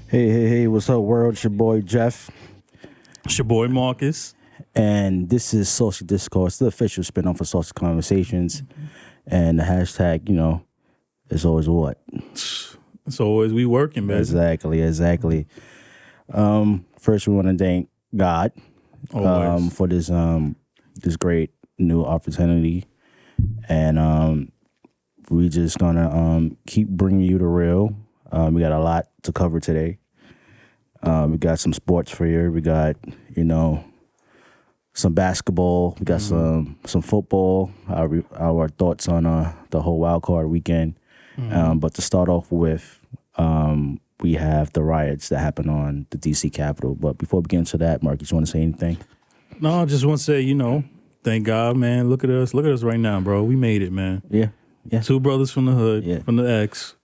Hey, what's up, world? It's your boy, Jeff. It's your boy, Marcus. And this is Saucy Discourse, the official spinoff of Saucy Conversations. And the hashtag, is always what? It's always we working, man. Exactly. First, we want to thank God for this great new opportunity. And we just going to keep bringing you the real. We got a lot to cover today. We got some sports for you. We got, some basketball. We got some football. Our thoughts on the whole wild card weekend. But to start off with, we have the riots that happened on the DC Capitol. But before we get into that, Marcus, you want to say anything? No, I just want to say, thank God, man. Look at us right now, bro. We made it, man. Yeah. Two brothers from the hood, from the X.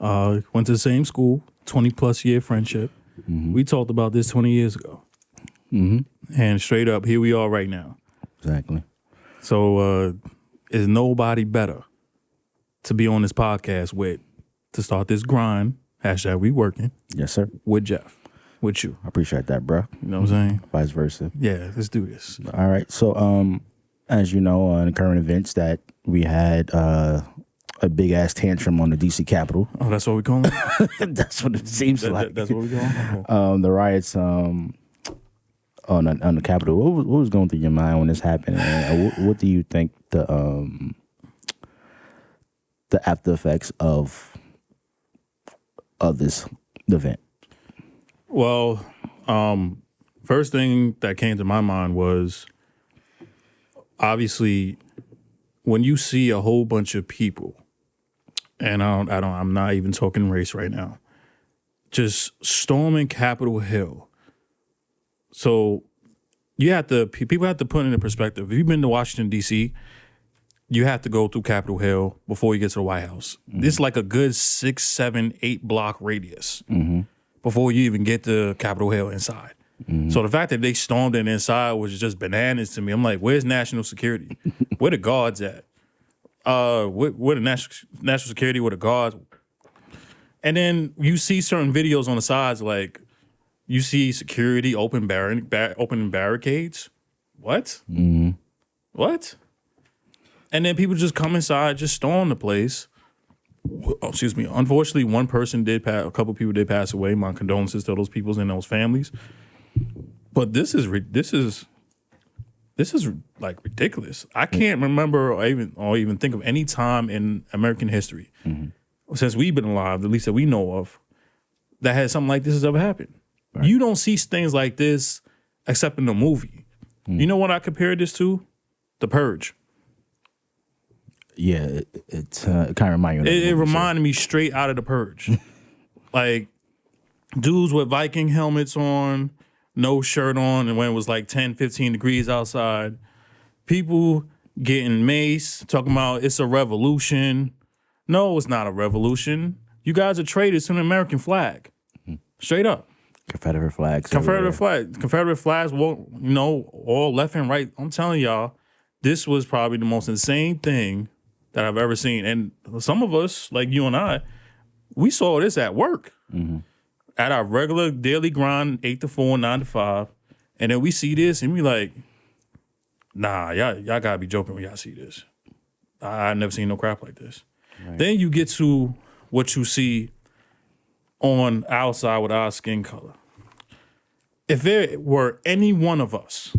Went to the same school, 20-plus year friendship. Mm-hmm. We talked about this 20 years ago. Mm-hmm. And straight up, here we are right now. Exactly. So is nobody better to be on this podcast with, to start this grind, hashtag we working. Yes, sir. With Jeff, with you. I appreciate that, bro. You know what I'm saying? Vice versa. Yeah, let's do this. All right. So, as you know, in the current events that we had a big ass tantrum on the DC Capitol. Oh, that's what we call it? That's what it seems like. That's what we call it? The riots on the Capitol. What was going through your mind when this happened? And what do you think the after effects of this event? Well, first thing that came to my mind was obviously when you see a whole bunch of people, and I'm not even talking race right now, just storming Capitol Hill. So people have to put it into perspective. If you've been to Washington, D.C., you have to go through Capitol Hill before you get to the White House. Mm-hmm. This is like a good 6, 7, 8 block radius before you even get to Capitol Hill inside. Mm-hmm. So the fact that they stormed it inside was just bananas to me. I'm like, where's national security? Where the guards at? Where the national security? Where the guards? And then you see certain videos on the sides, like you see security opening barricades. What? Mm-hmm. What? And then people just come inside, just storm the place. Oh, excuse me. Unfortunately, a couple people did pass away. My condolences to those people and those families. But this is like ridiculous. I can't remember or even think of any time in American history since we've been alive, at least that we know of, that had something like this has ever happened. Right. You don't see things like this except in the movie. You know what I compared this to? The Purge. Yeah, it kind of reminded me. It reminded me straight out of The Purge. Like dudes with Viking helmets on, no shirt on, and when it was like 10, 15 degrees outside, people getting mace, talking about it's a revolution. No, it's not a revolution. You guys are traitors to the American flag. Straight up. Confederate flags. Confederate flags, well, all left and right. I'm telling y'all, this was probably the most insane thing that I've ever seen. And some of us, like you and I, we saw this at work. Mm-hmm. At our regular daily grind, 8 to 4, 9 to 5. And then we see this and we like, nah, y'all gotta be joking when y'all see this. I never seen no crap like this. Right. Then you get to what you see on our side with our skin color. If there were any one of us,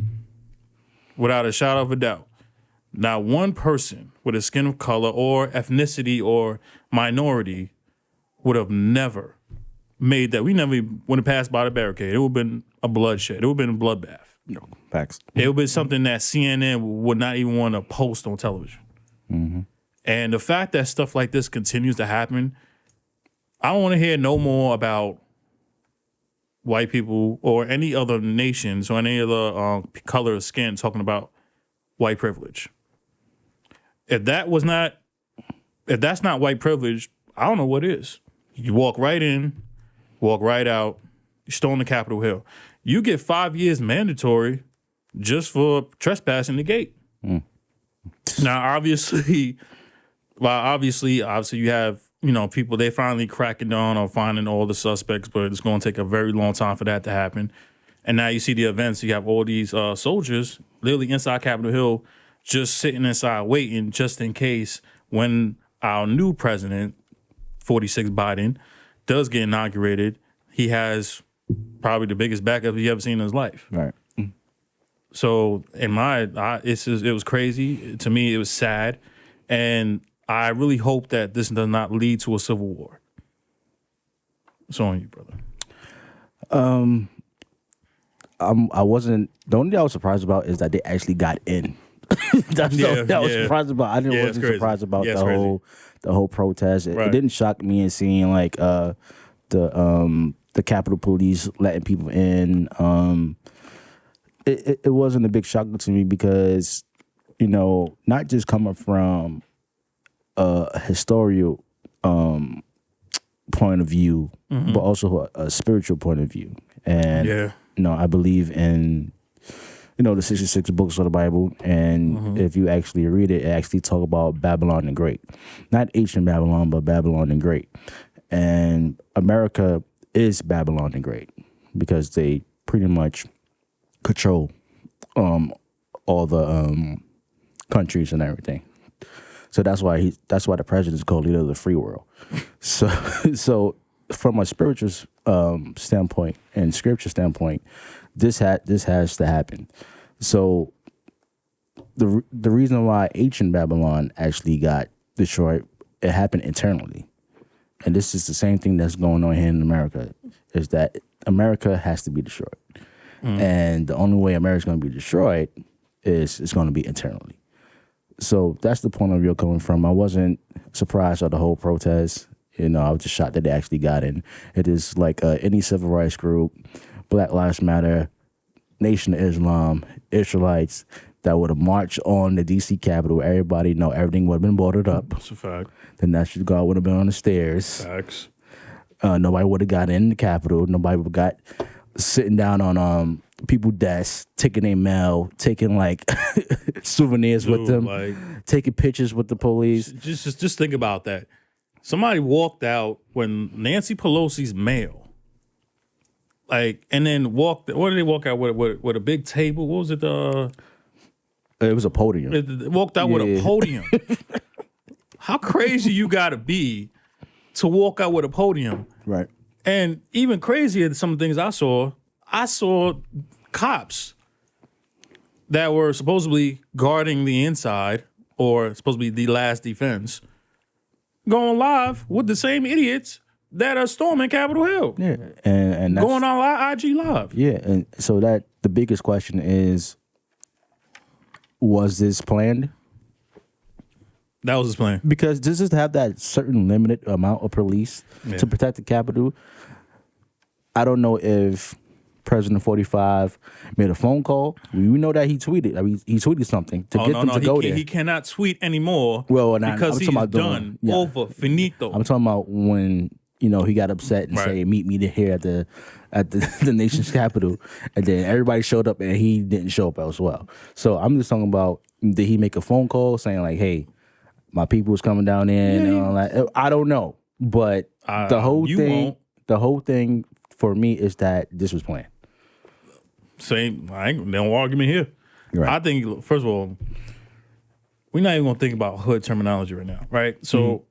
without a shadow of a doubt, not one person with a skin of color or ethnicity or minority would have never made that. We never would have passed by the barricade. It would have been a bloodshed. It would have been a bloodbath. No, facts. It would have been something that CNN would not even want to post on television. Mm-hmm. And the fact that stuff like this continues to happen, I don't want to hear no more about white people or any other nations or any other color of skin talking about white privilege. If that's not white privilege, I don't know what is. You walk right in, walk right out, you storm the Capitol Hill. You get 5 years mandatory just for trespassing the gate. Now, obviously, you have people, they finally cracking down or finding all the suspects, but it's going to take a very long time for that to happen. And now you see the events. You have all these soldiers literally inside Capitol Hill just sitting inside waiting just in case when our new president, 46 Biden, does get inaugurated, he has probably the biggest backup he ever seen in his life. Right. So in it was crazy. To me, it was sad. And I really hope that this does not lead to a civil war. It's on you, brother. I wasn't. The only thing I was surprised about is that they actually got in. That's what I was surprised about. I wasn't surprised about the whole protest. It didn't shock me in seeing like the Capitol Police letting people in. It wasn't a big shock to me because not just coming from a historical point of view, but also a spiritual point of view. And I believe in the 66 books of the Bible, and if you actually read it, it actually talk about Babylon the Great, not ancient Babylon, but Babylon the Great. And America is Babylon the Great because they pretty much control all the countries and everything. So that's why the president is called leader of the free world. So from a spiritual standpoint and scripture standpoint, this has to happen. So the reason why ancient Babylon actually got destroyed, it happened internally. And this is the same thing that's going on here in America, is that America has to be destroyed. And the only way America's going to be destroyed is it's going to be internally. So that's the point of view coming from. I wasn't surprised at the whole protest. I was just shocked that they actually got in. It is like any civil rights group, Black Lives Matter, Nation of Islam, Israelites that would have marched on the D.C. Capitol. Everybody know everything would have been boarded up. That's a fact. The National Guard would have been on the stairs. Facts. Nobody would have got in the Capitol. Nobody would have got sitting down on people's desks, taking their mail, taking like souvenirs with them, taking pictures with the police. Just think about that. Somebody walked out when Nancy Pelosi's mail, and then walked. What did they walk out with a big table? What was it? It was a podium. It walked out with a podium. How crazy you got to be to walk out with a podium? Right. And even crazier than some of the things I saw cops that were supposedly guarding the inside or supposed to be the last defense going live with the same idiots that are storming Capitol Hill. Yeah, and that's, going on IG Live. Yeah, and so that the biggest question is, was this planned? That was his plan. Because this is to have that certain limited amount of police to protect the Capitol. I don't know if President 45 made a phone call. We know that he tweeted. I mean, he tweeted something to get them to go there. He cannot tweet anymore. Well, because he's done. Over. Finito. I'm talking about when he got upset and said, "Meet me here at the nation's capital," and then everybody showed up and he didn't show up as well. So I'm just talking about, did he make a phone call saying like, "Hey, my people was coming down there," and all that? I don't know, but the whole thing for me is that this was planned. No argument here. Right. I think, first of all, we're not even gonna think about hood terminology right now, right? So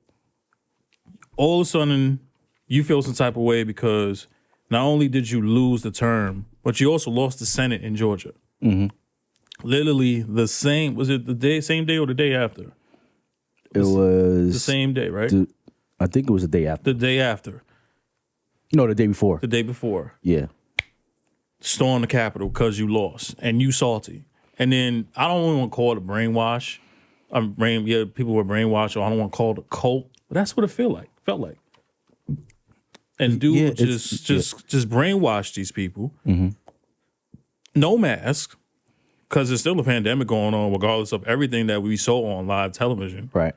all of a sudden, you feel some type of way because not only did you lose the term, but you also lost the Senate in Georgia. Literally the same. Was it same day or the day after? It was the same day, right? I think it was the day after. The day after. No, the day before. The day before. Yeah. Storm the Capitol because you lost and you salty. And then I don't even want to call it a brainwash. People were brainwashed, or I don't want to call it a cult. But that's what it felt like. And dude just brainwash these people. No mask, because there's still a pandemic going on, regardless of everything that we saw on live television. Right.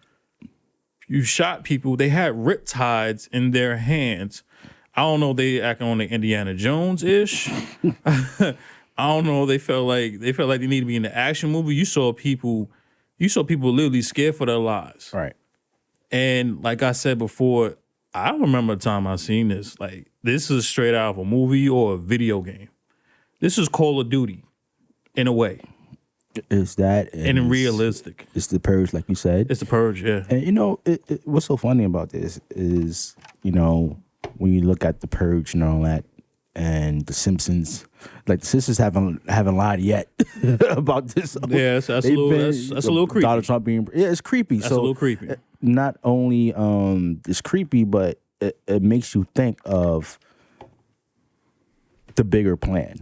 You shot people. They had riptides in their hands. I don't know. They acting on the Indiana Jones ish. I don't know. They felt like they need to be in the action movie. You saw people literally scared for their lives. Right. And like I said before, I don't remember the time I seen this. Like, this is straight out of a movie or a video game. This is Call of Duty, in a way. It's that. And realistic. It's the Purge, like you said. It's the Purge, yeah. And, what's so funny about this is, when you look at the Purge and all that, and the Simpsons, like the Simpsons haven't lied yet about this. Yeah, that's a little creepy. Donald Trump being, it's creepy. That's a little creepy. Not only it's creepy, but it makes you think of the bigger plan.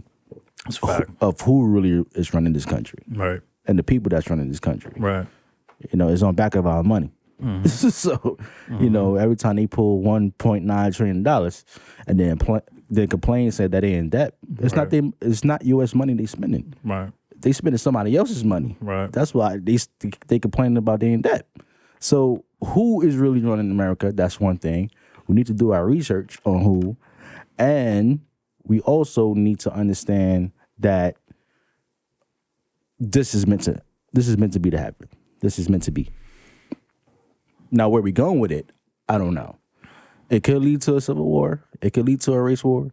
That's a fact. Of who really is running this country. Right. And the people that's running this country. Right. It's on back of our money. Mm-hmm. So, every time they pull $1.9 trillion and then complain and say that they in debt, it's not them. It's not U.S. money they spending. Right. They spending somebody else's money. Right. That's why they complaining about they in debt. So who is really running America? That's one thing. We need to do our research on who, and we also need to understand that this is meant to be to happen. This is meant to be. Now, where we going with it, I don't know. It could lead to a civil war. It could lead to a race war.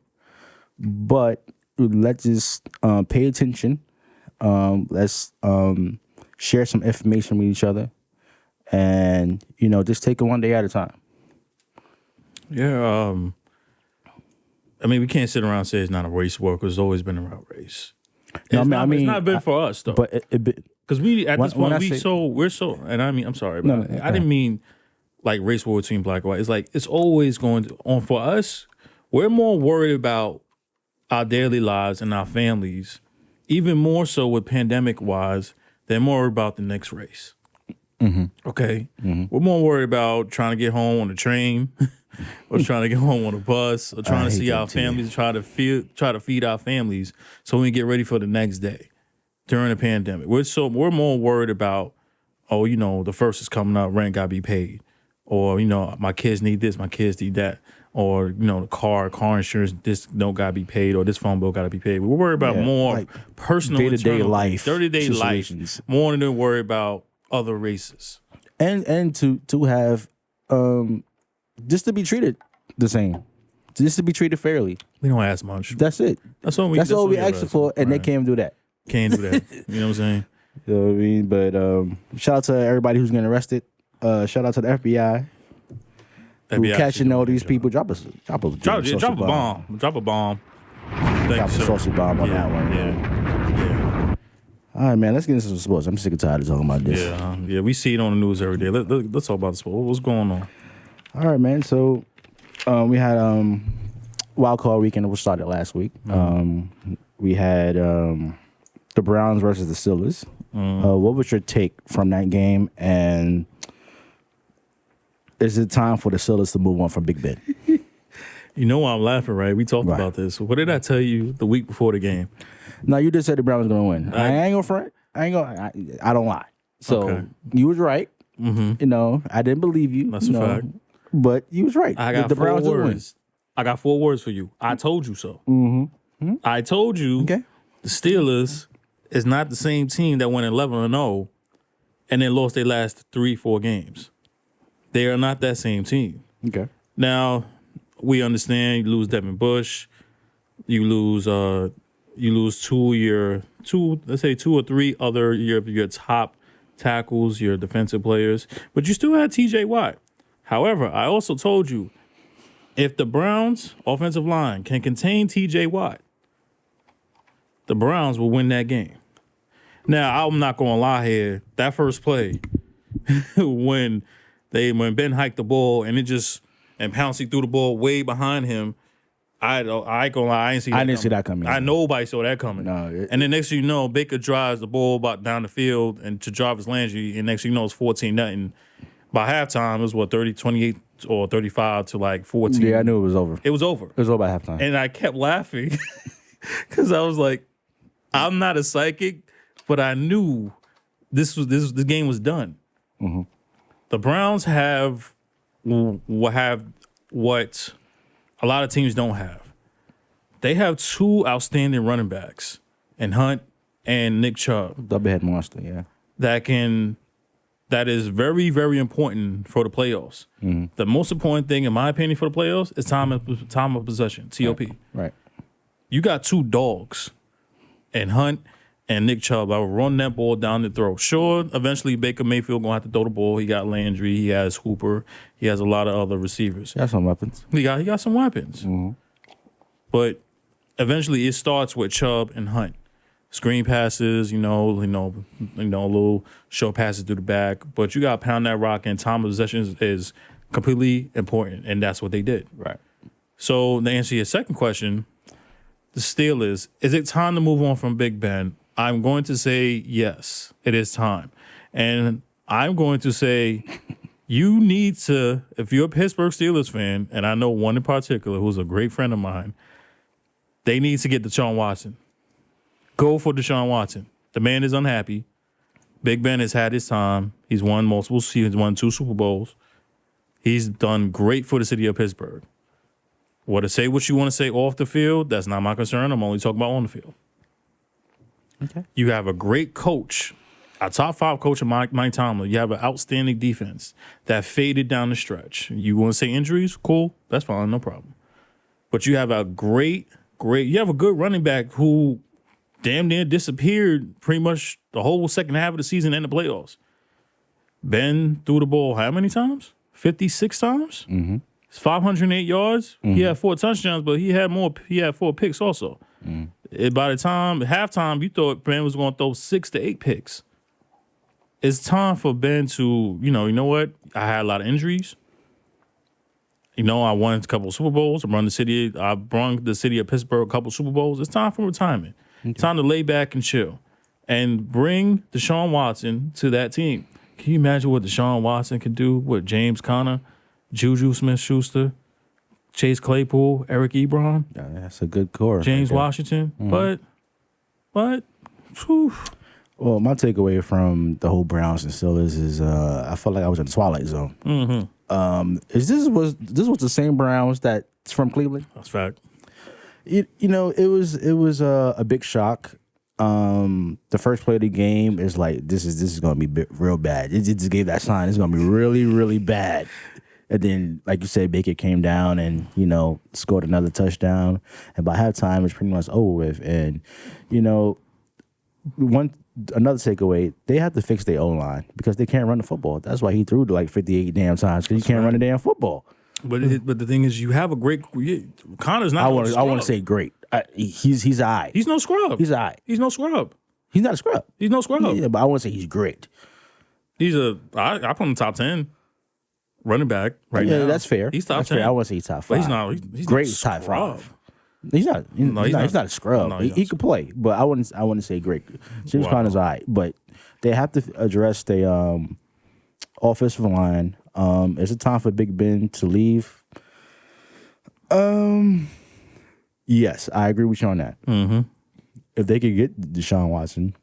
But let's just pay attention. Let's share some information with each other. And, just take it one day at a time. Yeah. I mean, we can't sit around and say it's not a race war because it's always been about race. No, it's not been for us, though. But because we, at this point, we're so, and I mean, I'm sorry, but I didn't mean like race war between black and white. It's like, it's always going on for us. We're more worried about our daily lives and our families, even more so with pandemic wise, than more about the next race. Mm-hmm. Okay? Mm-hmm. We're more worried about trying to get home on the train or trying to get home on a bus or trying to see our families, try to feed our families so we can get ready for the next day during the pandemic. We're more worried about, the first is coming up, rent gotta be paid. Or, my kids need this, my kids need that. Or, the car insurance, this gotta be paid, or this phone bill gotta be paid. We're worried about more like personal day-to-day life, day-to-day life, more than worry about other races. And to have just to be treated the same. Just to be treated fairly. We don't ask much. That's it. That's all we asking for, and they can't do that. Can't do that. You know what I'm saying? You know what I mean? But shout out to everybody who's getting arrested. Shout out to the FBI. Who catching all these people. Drop a bomb. Drop a bomb. Drop a saucy bomb on that one. Yeah. All right, man. Let's get into some sports. I'm sick and tired of talking about this. Yeah. We see it on the news every day. Let's talk about the sport. What's going on? All right, man. So we had wild card weekend, which started last week. Mm-hmm. We had the Browns versus the Steelers. Mm-hmm. What was your take from that game? And is it time for the Steelers to move on from Big Ben? You know why I'm laughing, right? We talked about this. What did I tell you the week before the game? No, you just said the Browns going to win. I ain't going to front. I don't lie. So you was right. Mm-hmm. I didn't believe you. That's a fact. But you was right. I got 4 words. I got 4 words for you. I told you so. Mm-hmm. I told you the Steelers is not the same team that went 11-0 and then lost their last 3-4 games. They are not that same team. Okay. Now, we understand you lose Devin Bush, you lose 2 or 3 other your top tackles, your defensive players, but you still had TJ Watt. However, I also told you, if the Browns' offensive line can contain TJ Watt, the Browns will win that game. Now, I'm not going to lie here. That first play, when Ben hiked the ball and Pouncey threw the ball way behind him, I ain't gonna lie, I didn't see that coming. Nobody saw that coming. No, and then next thing you know, Baker drives the ball about down the field and to Jarvis Landry, and next thing you know, it's 14-0. By halftime, it was 28 or 35 to like 14. Yeah, I knew it was over. It was over. It was over by halftime. And I kept laughing because I was like, I'm not a psychic, but I knew this game was done. Mm-hmm. The Browns have what a lot of teams don't have. They have 2 outstanding running backs, in Hunt and Nick Chubb. Doublehead monster, yeah. That can that is very, very important for the playoffs. The most important thing, in my opinion, for the playoffs is time of possession, TOP. Right. You got two dogs, and Hunt and Nick Chubb. I will run that ball down the throat. Sure, eventually Baker Mayfield going to have to throw the ball. He got Landry. He has Hooper. He has a lot of other receivers. He got some weapons. He got some weapons. But eventually it starts with Chubb and Hunt. Screen passes, little short passes through the back. But you got to pound that rock, and time of possession is completely important, and that's what they did. Right. So to answer your second question, the Steelers, is it time to move on from Big Ben? I'm going to say yes, it is time. And I'm going to say you need to, if you're a Pittsburgh Steelers fan, and I know one in particular who's a great friend of mine, they need to get Deshaun Watson. Go for Deshaun Watson. The man is unhappy. Big Ben has had his time. He's won multiple seasons, won 2 Super Bowls. He's done great for the city of Pittsburgh. Say what you want to say off the field, that's not my concern. I'm only talking about on the field. Okay. You have a great coach, a top 5 coach in Mike Tomlin. You have an outstanding defense that faded down the stretch. You want to say injuries? Cool. That's fine. No problem. But you have a you have a good running back who damn near disappeared pretty much the whole second half of the season and the playoffs. Ben threw the ball how many times? 56 times? Mm-hmm. It's 508 yards. Mm-hmm. He had 4 touchdowns, but he had 4 picks also. Mm-hmm. By the time, halftime, you thought Ben was going to throw 6 to 8 picks. It's time for Ben to, you know what? I had a lot of injuries. I won a couple of Super Bowls. I brought the city of Pittsburgh a couple of Super Bowls. It's time for retirement. Okay. Time to lay back and chill. And bring Deshaun Watson to that team. Can you imagine what Deshaun Watson could do with James Conner, Juju Smith-Schuster, Chase Claypool, Eric Ebron? Yeah, that's a good core. James Washington. Mm-hmm. But, whew. Well, my takeaway from the whole Browns and Steelers is I felt like I was in the Twilight Zone. Mm-hmm. This was the same Browns that's from Cleveland? That's fact. It was a big shock. The first play of the game is like this is going to be real bad. It just gave that sign. It's going to be really, really bad. And then, like you said, Baker came down and scored another touchdown. And by halftime, it's pretty much over with. And another takeaway, they have to fix their O-line because they can't run the football. That's why he threw to like 58 damn times because he can't run the damn football. But the thing is, you have a great. Connor's not. I want to say great. He's all right. He's no scrub. He's all right. He's no scrub. He's not a scrub. He's no scrub. Yeah, but I want to say he's great. I put him top 10 running back right now. Yeah, that's fair. He's top 10. Fair. I want to say he's top 5. But he's great. Not top scrub. 5. He's not a scrub. No, he can play, but I wouldn't say great. James Conner's all right, but they have to address the offensive line. Is it time for Big Ben to leave? Yes, I agree with you on that. Mm-hmm. If they could get Deshaun Watson,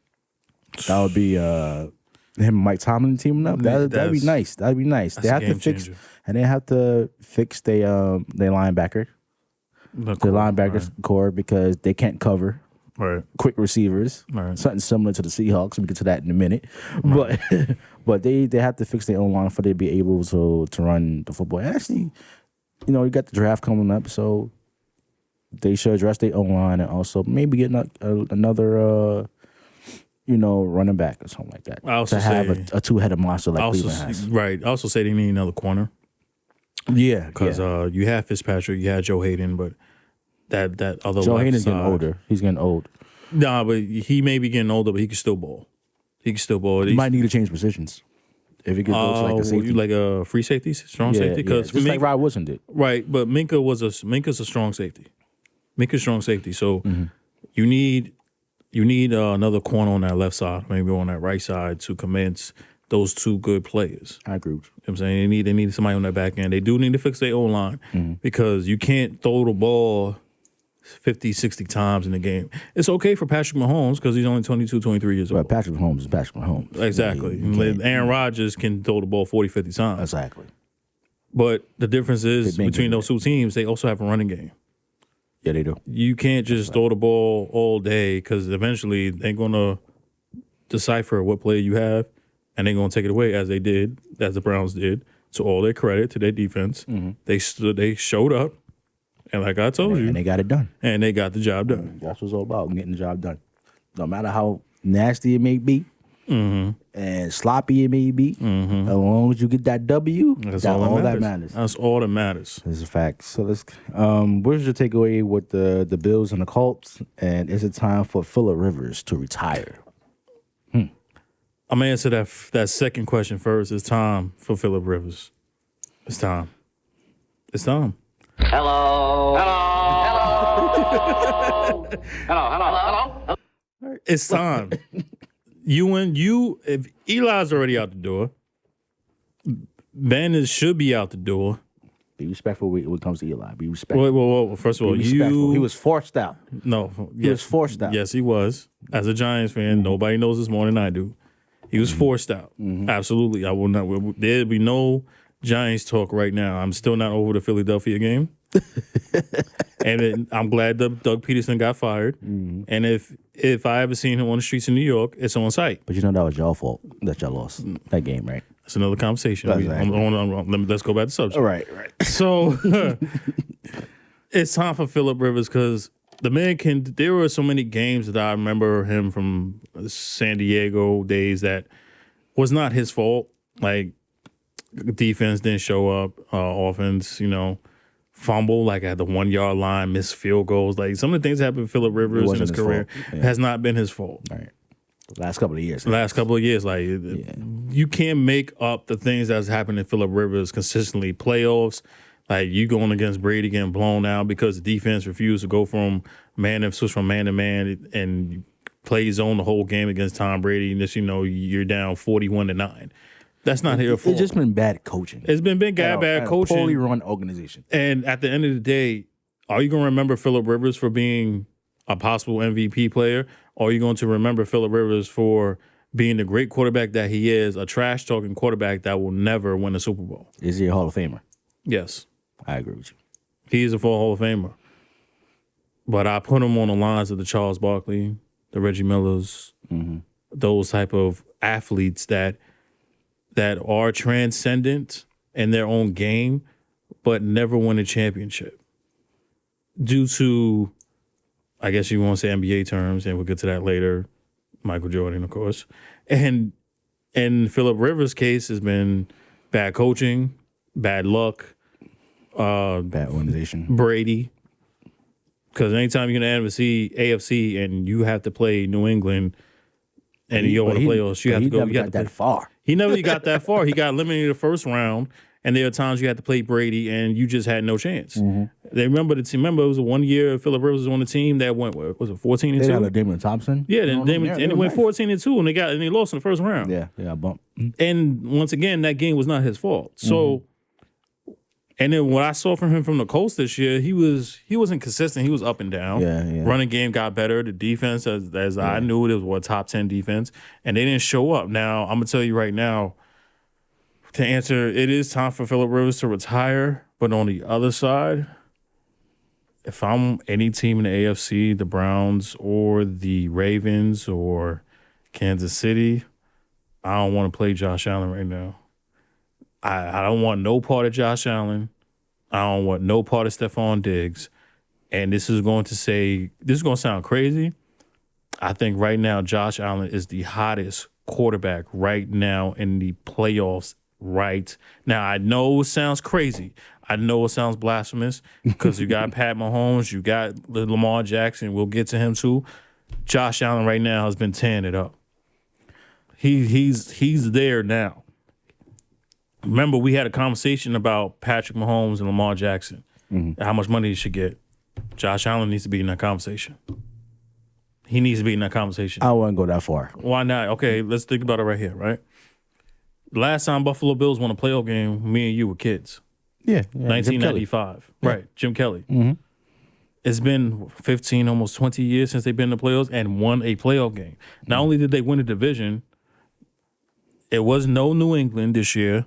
that would be him and Mike Tomlin teaming up. That'd be nice. That'd be nice. They have to fix changer. And they have to fix their linebacker. The linebackers core because they can't cover quick receivers. Right. Something similar to the Seahawks. We'll get to that in a minute. Right. But they have to fix their own line for they to be able to run the football. And actually, you got the draft coming up, so they should address their own line and also maybe get another running back or something like that. To have a 2-headed monster like Cleveland has. Right. I also say they need another corner. Yeah, because you have Fitzpatrick, you had Joe Hayden, but that other Joe left Hayden's side, getting older. He's getting old. Nah, but he may be getting older, but he can still ball. He might need to change positions if he gets to like a safety, like a free safety, strong safety. Because just like Rod Wilson did. Right, but Minka's a strong safety. Minka's strong safety. So you need another corner on that left side, maybe on that right side to commence those 2 good players. I agree. You know what I'm saying? They need somebody on that back end. They do need to fix their own line because you can't throw the ball 50, 60 times in the game. It's okay for Patrick Mahomes because he's only 22, 23 years old. But Patrick Mahomes is Patrick Mahomes. Exactly. Aaron Rodgers can throw the ball 40, 50 times. Exactly. But the difference is between those 2 teams, they also have a running game. Yeah, they do. You can't just throw the ball all day because eventually they're going to decipher what play you have and they're going to take it away as the Browns did. To all their credit, to their defense, they showed up, and like I told you, and they got it done. And they got the job done. That's what it's all about, getting the job done. No matter how nasty it may be, and sloppy it may be, as long as you get that W, that's all that matters. That's all that matters. That's a fact. So let's. Where's your takeaway with the Bills and the Colts? And is it time for Phillip Rivers to retire? I'm gonna answer that second question first. It's time for Phillip Rivers. It's time. It's time. Hello. Hello. Hello. It's time. If Eli's already out the door, Ben should be out the door. Be respectful when it comes to Eli. Be respectful. Well, first of all, he was forced out. No, he was forced out. Yes, he was. As a Giants fan, nobody knows this more than I do. He was forced out. Absolutely. I will not. There'll be no Giants talk right now. I'm still not over the Philadelphia game. And I'm glad Doug Peterson got fired. And if I ever seen him on the streets of New York, it's on site. But that was y'all fault that y'all lost that game, right? That's another conversation. Let's go back to subject. All right. So it's time for Phillip Rivers because the man there were so many games that I remember him from San Diego days that was not his fault. Like, defense didn't show up, offense, fumble, like at the 1 yard line, missed field goals. Like, some of the things that happened to Phillip Rivers in his career has not been his fault. Right. Last couple of years. You can't make up the things that's happened to Phillip Rivers consistently. Playoffs, like you going against Brady getting blown out because the defense refused to go switch from man to man and play zone the whole game against Tom Brady. And just, you're down 41-9. That's not his fault. It's just been bad coaching. It's been bad coaching. Poorly run organization. And at the end of the day, are you going to remember Phillip Rivers for being a possible MVP player? Or are you going to remember Phillip Rivers for being the great quarterback that he is, a trash-talking quarterback that will never win a Super Bowl? Is he a Hall of Famer? Yes. I agree with you. He is a full Hall of Famer. But I put him on the lines of the Charles Barkley, the Reggie Millers, those type of athletes that are transcendent in their own game, but never win a championship. Due to, I guess you want to say NBA terms, and we'll get to that later, Michael Jordan, of course. And in Phillip Rivers' case has been bad coaching, bad luck, bad organization. Brady. Because anytime you're going to AFC and you have to play New England and you go to the playoffs, you have to go. He never got that far. He never got that far. He got eliminated the first round, and there are times you had to play Brady and you just had no chance. They remember the team. Remember, it was 1 year Phillip Rivers was on the team that went, what was it, 14-2? They had Damon Thompson. Yeah, and it went 14-2, and they lost in the first round. Yeah, bump. And once again, that game was not his fault. So, and then what I saw from him from the Colts this year, he wasn't consistent. He was up and down. Yeah. Running game got better. The defense, as I knew, it was a top 10 defense, and they didn't show up. Now, I'm gonna tell you right now, to answer, it is time for Phillip Rivers to retire. But on the other side, if I'm any team in the AFC, the Browns or the Ravens or Kansas City, I don't want to play Josh Allen right now. I don't want no part of Josh Allen. I don't want no part of Stephon Diggs. And this is going to sound crazy. I think right now Josh Allen is the hottest quarterback right now in the playoffs right now. I know it sounds crazy. I know it sounds blasphemous because you got Pat Mahomes, you got Lamar Jackson. We'll get to him too. Josh Allen right now has been tearing it up. He's there now. Remember, we had a conversation about Patrick Mahomes and Lamar Jackson, how much money he should get. Josh Allen needs to be in that conversation. He needs to be in that conversation. I wouldn't go that far. Why not? Okay, let's think about it right here, right? Last time Buffalo Bills won a playoff game, me and you were kids. Yeah. 1995. Right, Jim Kelly. It's been 15, almost 20 years since they've been in the playoffs and won a playoff game. Not only did they win a division, it was no New England this year.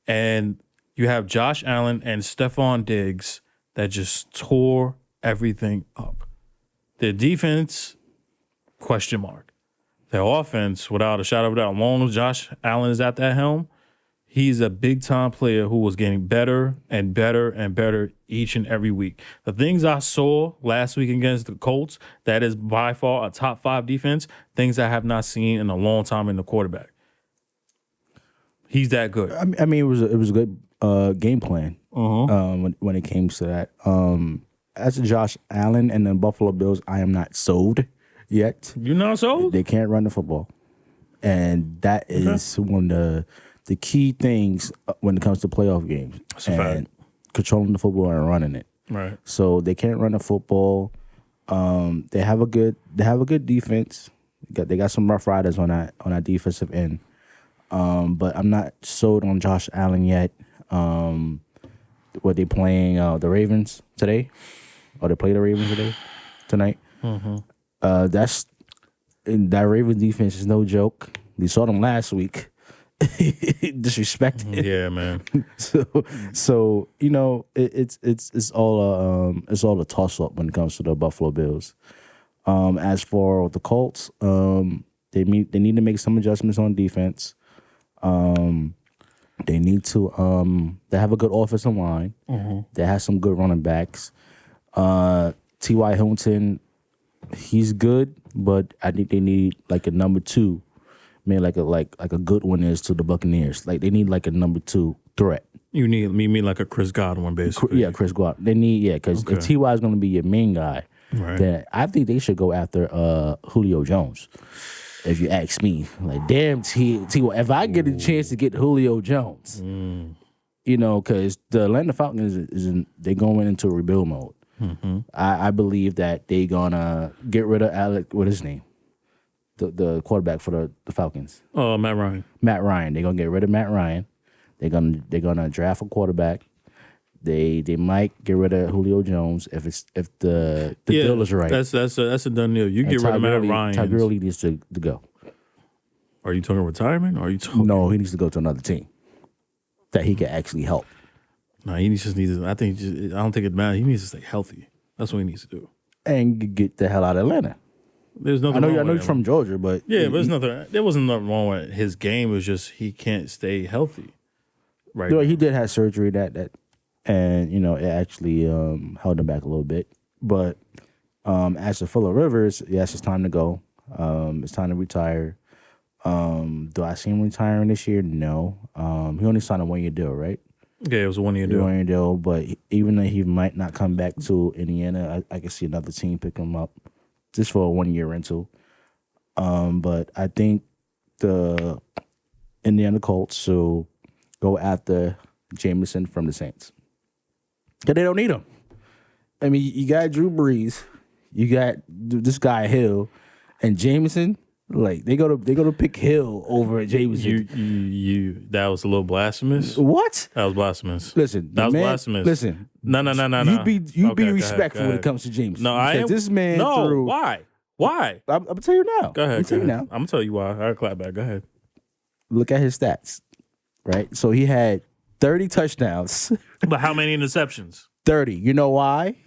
And you have Josh Allen and Stephon Diggs that just tore everything up. Their defense, question mark. Their offense, without a shadow of a doubt, long as Josh Allen is at that helm, he's a big-time player who was getting better and better and better each and every week. The things I saw last week against the Colts, that is by far a top 5 defense, things I have not seen in a long time in the quarterback. He's that good. I mean, it was a good game plan when it came to that. As a Josh Allen and the Buffalo Bills, I am not sold yet. You not sold? They can't run the football, and that is one of the key things when it comes to playoff games. That's a fact. Controlling the football and running it. Right. So they can't run the football. They have a good defense. They got some rough riders on that defensive end. But I'm not sold on Josh Allen yet. What they playing the Ravens today? Or they play the Ravens tonight? That Ravens defense is no joke. We saw them last week. Disrespected. Yeah, man. So it's all a toss up when it comes to the Buffalo Bills. As for the Colts, they need to make some adjustments on defense. They need to they have a good offensive line. They have some good running backs. T.Y. Hilton, he's good, but I think they need like a number 2. Maybe like a good one is to the Buccaneers. Like they need like a number 2 threat. You mean like a Chris Godwin, basically. Yeah, Chris Godwin. They need because if T.Y. is going to be your main guy, then I think they should go after Julio Jones. If you ask me, like damn T.Y. If I get a chance to get Julio Jones, because the Atlanta Falcons they're going into a rebuild mode. I believe that they're gonna get rid of Alec. What is his name? The quarterback for the Falcons. Oh, Matt Ryan. Matt Ryan. They're gonna get rid of Matt Ryan. They're gonna draft a quarterback. They might get rid of Julio Jones if the deal is right. That's a done deal. You get rid of Matt Ryan. Ty Gurley needs to go. Are you talking retirement? Or are you talking? No, he needs to go to another team that he can actually help. No, he just needs to. I don't think it matters. He needs to stay healthy. That's what he needs to do. And get the hell out of Atlanta. There's nothing. I know he's from Georgia, but yeah, but there's nothing. There wasn't nothing wrong with his game. It was just he can't stay healthy. Right. He did have surgery that, and it actually held him back a little bit. But as for Phillip Rivers, yes, it's time to go. It's time to retire. Do I see him retiring this year? No. He only signed a 1-year deal, right? Yeah, it was a 1-year deal. 1-year deal, but even though he might not come back to Indiana, I can see another team pick him up just for a 1-year rental. But I think the Indiana Colts should go after Jameson from the Saints. Because they don't need him. I mean, you got Drew Brees, you got this guy Hill, and Jameson. Like they go to pick Hill over Jameson. You that was a little blasphemous. What? That was blasphemous. Listen, that was blasphemous. Listen, no. You be respectful when it comes to Jameson. No, I am. This man. No, why? I'm gonna tell you now. Go ahead. I'm gonna tell you why. I'll clap back. Go ahead. Look at his stats. Right, so he had 30 touchdowns. But how many interceptions? 30. You know why?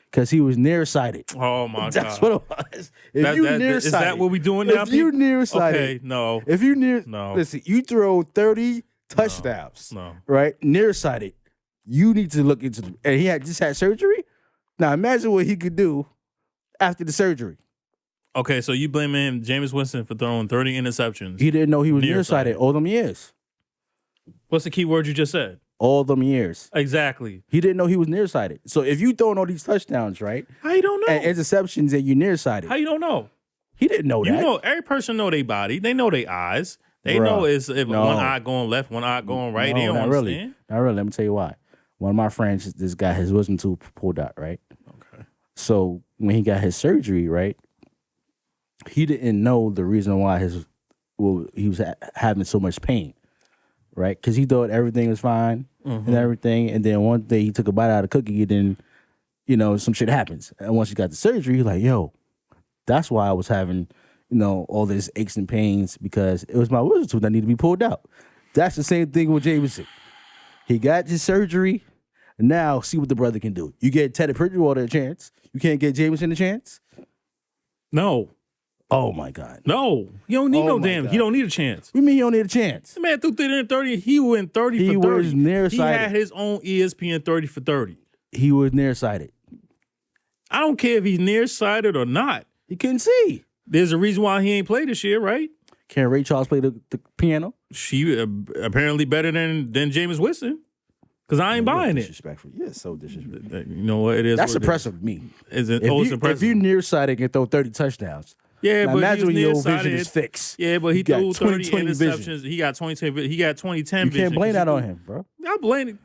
Because he was nearsighted. Oh my God! That's what it was. If you nearsighted, is that what we doing now? If you nearsighted, okay, no. If you no. Listen, you throw 30 touchdowns. No. Right, nearsighted. You need to look into and he just had surgery. Now imagine what he could do after the surgery. Okay, so you blaming Jameis Winston for throwing 30 interceptions? He didn't know he was nearsighted all them years. What's the key word you just said? All them years. Exactly. He didn't know he was nearsighted. So if you throwing all these touchdowns, right? How you don't know? And interceptions and you nearsighted. How you don't know? He didn't know that. You know, every person know their body. They know their eyes. They know if one eye going left, one eye going right. They don't understand. Not really. Let me tell you why. One of my friends, this guy, his wisdom tooth pulled out, right? Okay. So when he got his surgery, right, he didn't know the reason why he was having so much pain. Right, because he thought everything was fine and everything, and then one day he took a bite out of the cookie, and then, some shit happens. And once he got the surgery, he's like, "Yo, that's why I was having, all this aches and pains because it was my wisdom tooth that needed to be pulled out." That's the same thing with Jameson. He got his surgery, and now see what the brother can do. You get Teddy Bridgewater a chance. You can't get Jameson a chance. No. Oh my God. No, he don't need Oh no my damn. God. He don't need a chance. You mean you don't need a chance? The man threw 330. He went 30 He for 30. was nearsighted. He had his own ESPN 30 for 30. He was nearsighted. I don't care if he's nearsighted or not. He couldn't see. There's a reason why he ain't played this year, right? Can Ray Charles play the piano? She apparently better than Jameis Winston. Because I ain't buying it. Disrespectful. Yeah, so disrespectful. You know what? It is. That's what impressive to me. It's If impressive. you nearsighted and throw 30 touchdowns, Yeah, now but imagine when he your was vision nearsighted. is fixed. Yeah, but he You got threw 30 20/20 interceptions. vision. He got 2010. He got 2010 You vision. can't blame that on him, bro. I blame it.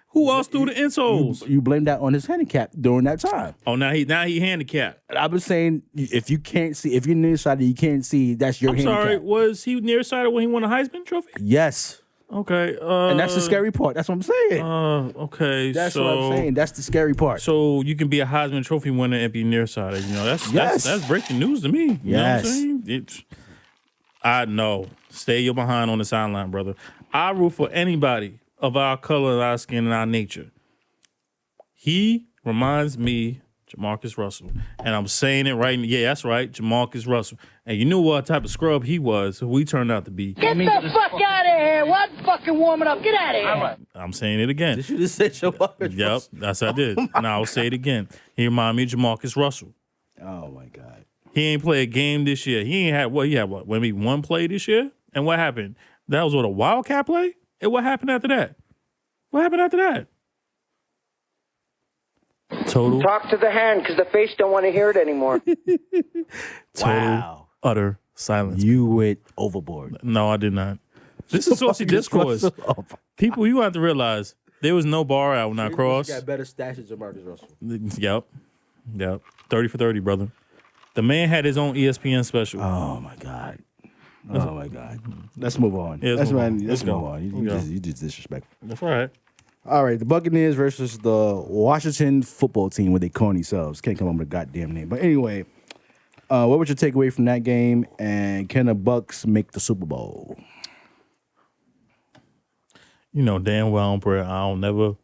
Who else threw the insoles? You blame that on his handicap during that time. Oh, now he handicapped. I was saying if you can't see, if you're nearsighted, you can't see. That's your I'm handicap. sorry. Was he nearsighted when he won a Heisman Trophy? Yes, Okay. and that's the scary part. That's what I'm saying. Okay. That's so, what I'm saying. That's the scary part. So you can be a Heisman Trophy winner and be nearsighted. You know, that's breaking news to me. You know what I'm saying? I know. Stay your behind on the sideline, brother. I root for anybody of our color, our skin, and our nature. He reminds me Jamarcus Russell. And I'm saying it right. Yeah, that's right. Jamarcus Russell. And you knew what type of scrub he was, who he turned out to be. Get the fuck out of here. What fucking warming up? Get out of here. I'm saying it again. Did you just say Jamarcus Yep, Russell? that's what I did. And I'll say it again. He reminded me of Jamarcus Russell. Oh my God. He ain't played a game this year. He ain't had what? He had what? Maybe one play this year? And what happened? That was what, a Wildcat play? And what happened after that? What happened after that? Total, Talk to the hand because the face don't want to hear it anymore. total, utter silence. You went overboard. No, I did not. This is Saucy Discourse. People, you have to realize there was no bar out when I crossed. Got better stats than Jamarcus Russell. Yep. 30 for 30, brother. The man had his own ESPN special. Oh my God. Oh my God. Let's move on. Yeah, let's move on. Let's Let's move go. on. You just disrespectful. That's all right. All right, the Buccaneers versus the Washington football team, where they call themselves. Can't come up with a goddamn name. But anyway, what would you take away from that game? And can the Bucs make the Super Bowl? You know damn well, Brett, I don't never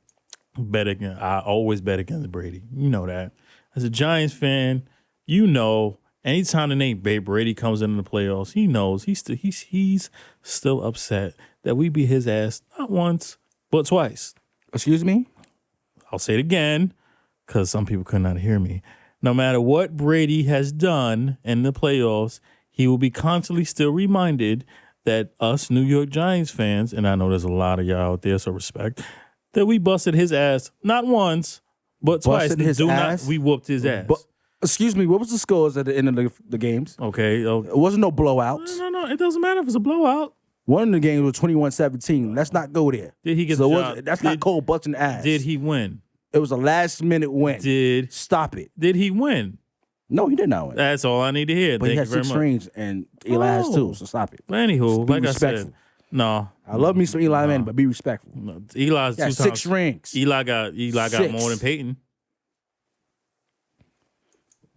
bet against. I always bet against Brady. You know that. As a Giants fan, you know anytime the name Babe Brady comes into the playoffs, he knows he's still upset that we beat his ass not once but twice. Excuse me? I'll say it again because some people could not hear me. No matter what Brady has done in the playoffs, he will be constantly still reminded that us New York Giants fans, and I know there's a lot of y'all out there, so respect, that we busted his ass not once, but twice. Busted his ass? We whooped his ass. But, excuse me, what was the scores at the end of the games? Okay. It wasn't no blowouts. No. It doesn't matter if it's a blowout. One of the games was 21-17. Let's not go there. Did he get so the it job? wasn't- That's not cold busting ass. Did he win? It was a last-minute win. Stop it. Did he win? No, he did not win. That's all I need to hear. But Thank he you had very 6 much. rings, and Eli has 2, so stop it. But anywho, Be like I said, respectful. no. I love me some Eli Manning, but be respectful. No, Eli's Yeah, 2 6 times. rings. Eli got 6. more than Peyton.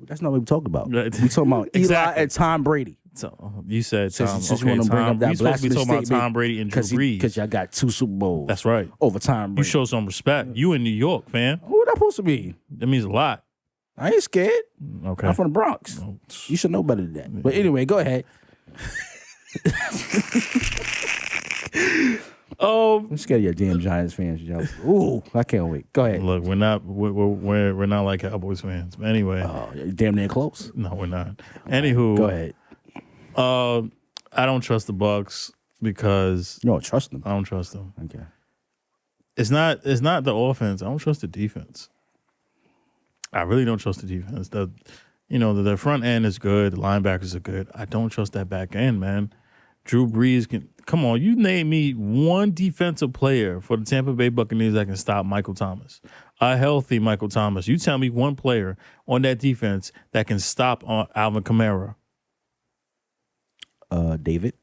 That's not what we talking about. Right. We talking about Exactly. Eli and Tom Brady. So you said Since, Tom. since okay, you want to bring Tom. up that We supposed to be blasphemous talking about statement, Tom Brady and Drew Brees. Because y'all got 2 Super Bowls. That's right. Over Tom Brady. You show some respect. You in New York, fam. Who that supposed to be? That means a lot. I ain't scared. Okay. I'm from the Bronx. You should know better than that. But anyway, go ahead. I'm scared of your damn Giants fans, y'all. Ooh, I can't wait. Go ahead. Look, we're not like Cowboys fans. But anyway, You're damn near close. no, we're not. Anywho, Go ahead. I don't trust the Bucs because You don't trust them. I don't trust them. Okay. It's not the offense. I don't trust the defense. I really don't trust the defense. The front end is good. The linebackers are good. I don't trust that back end, man. Drew Brees can come on. You name me one defensive player for the Tampa Bay Buccaneers that can stop Michael Thomas, a healthy Michael Thomas. You tell me one player on that defense that can stop Alvin Kamara. David.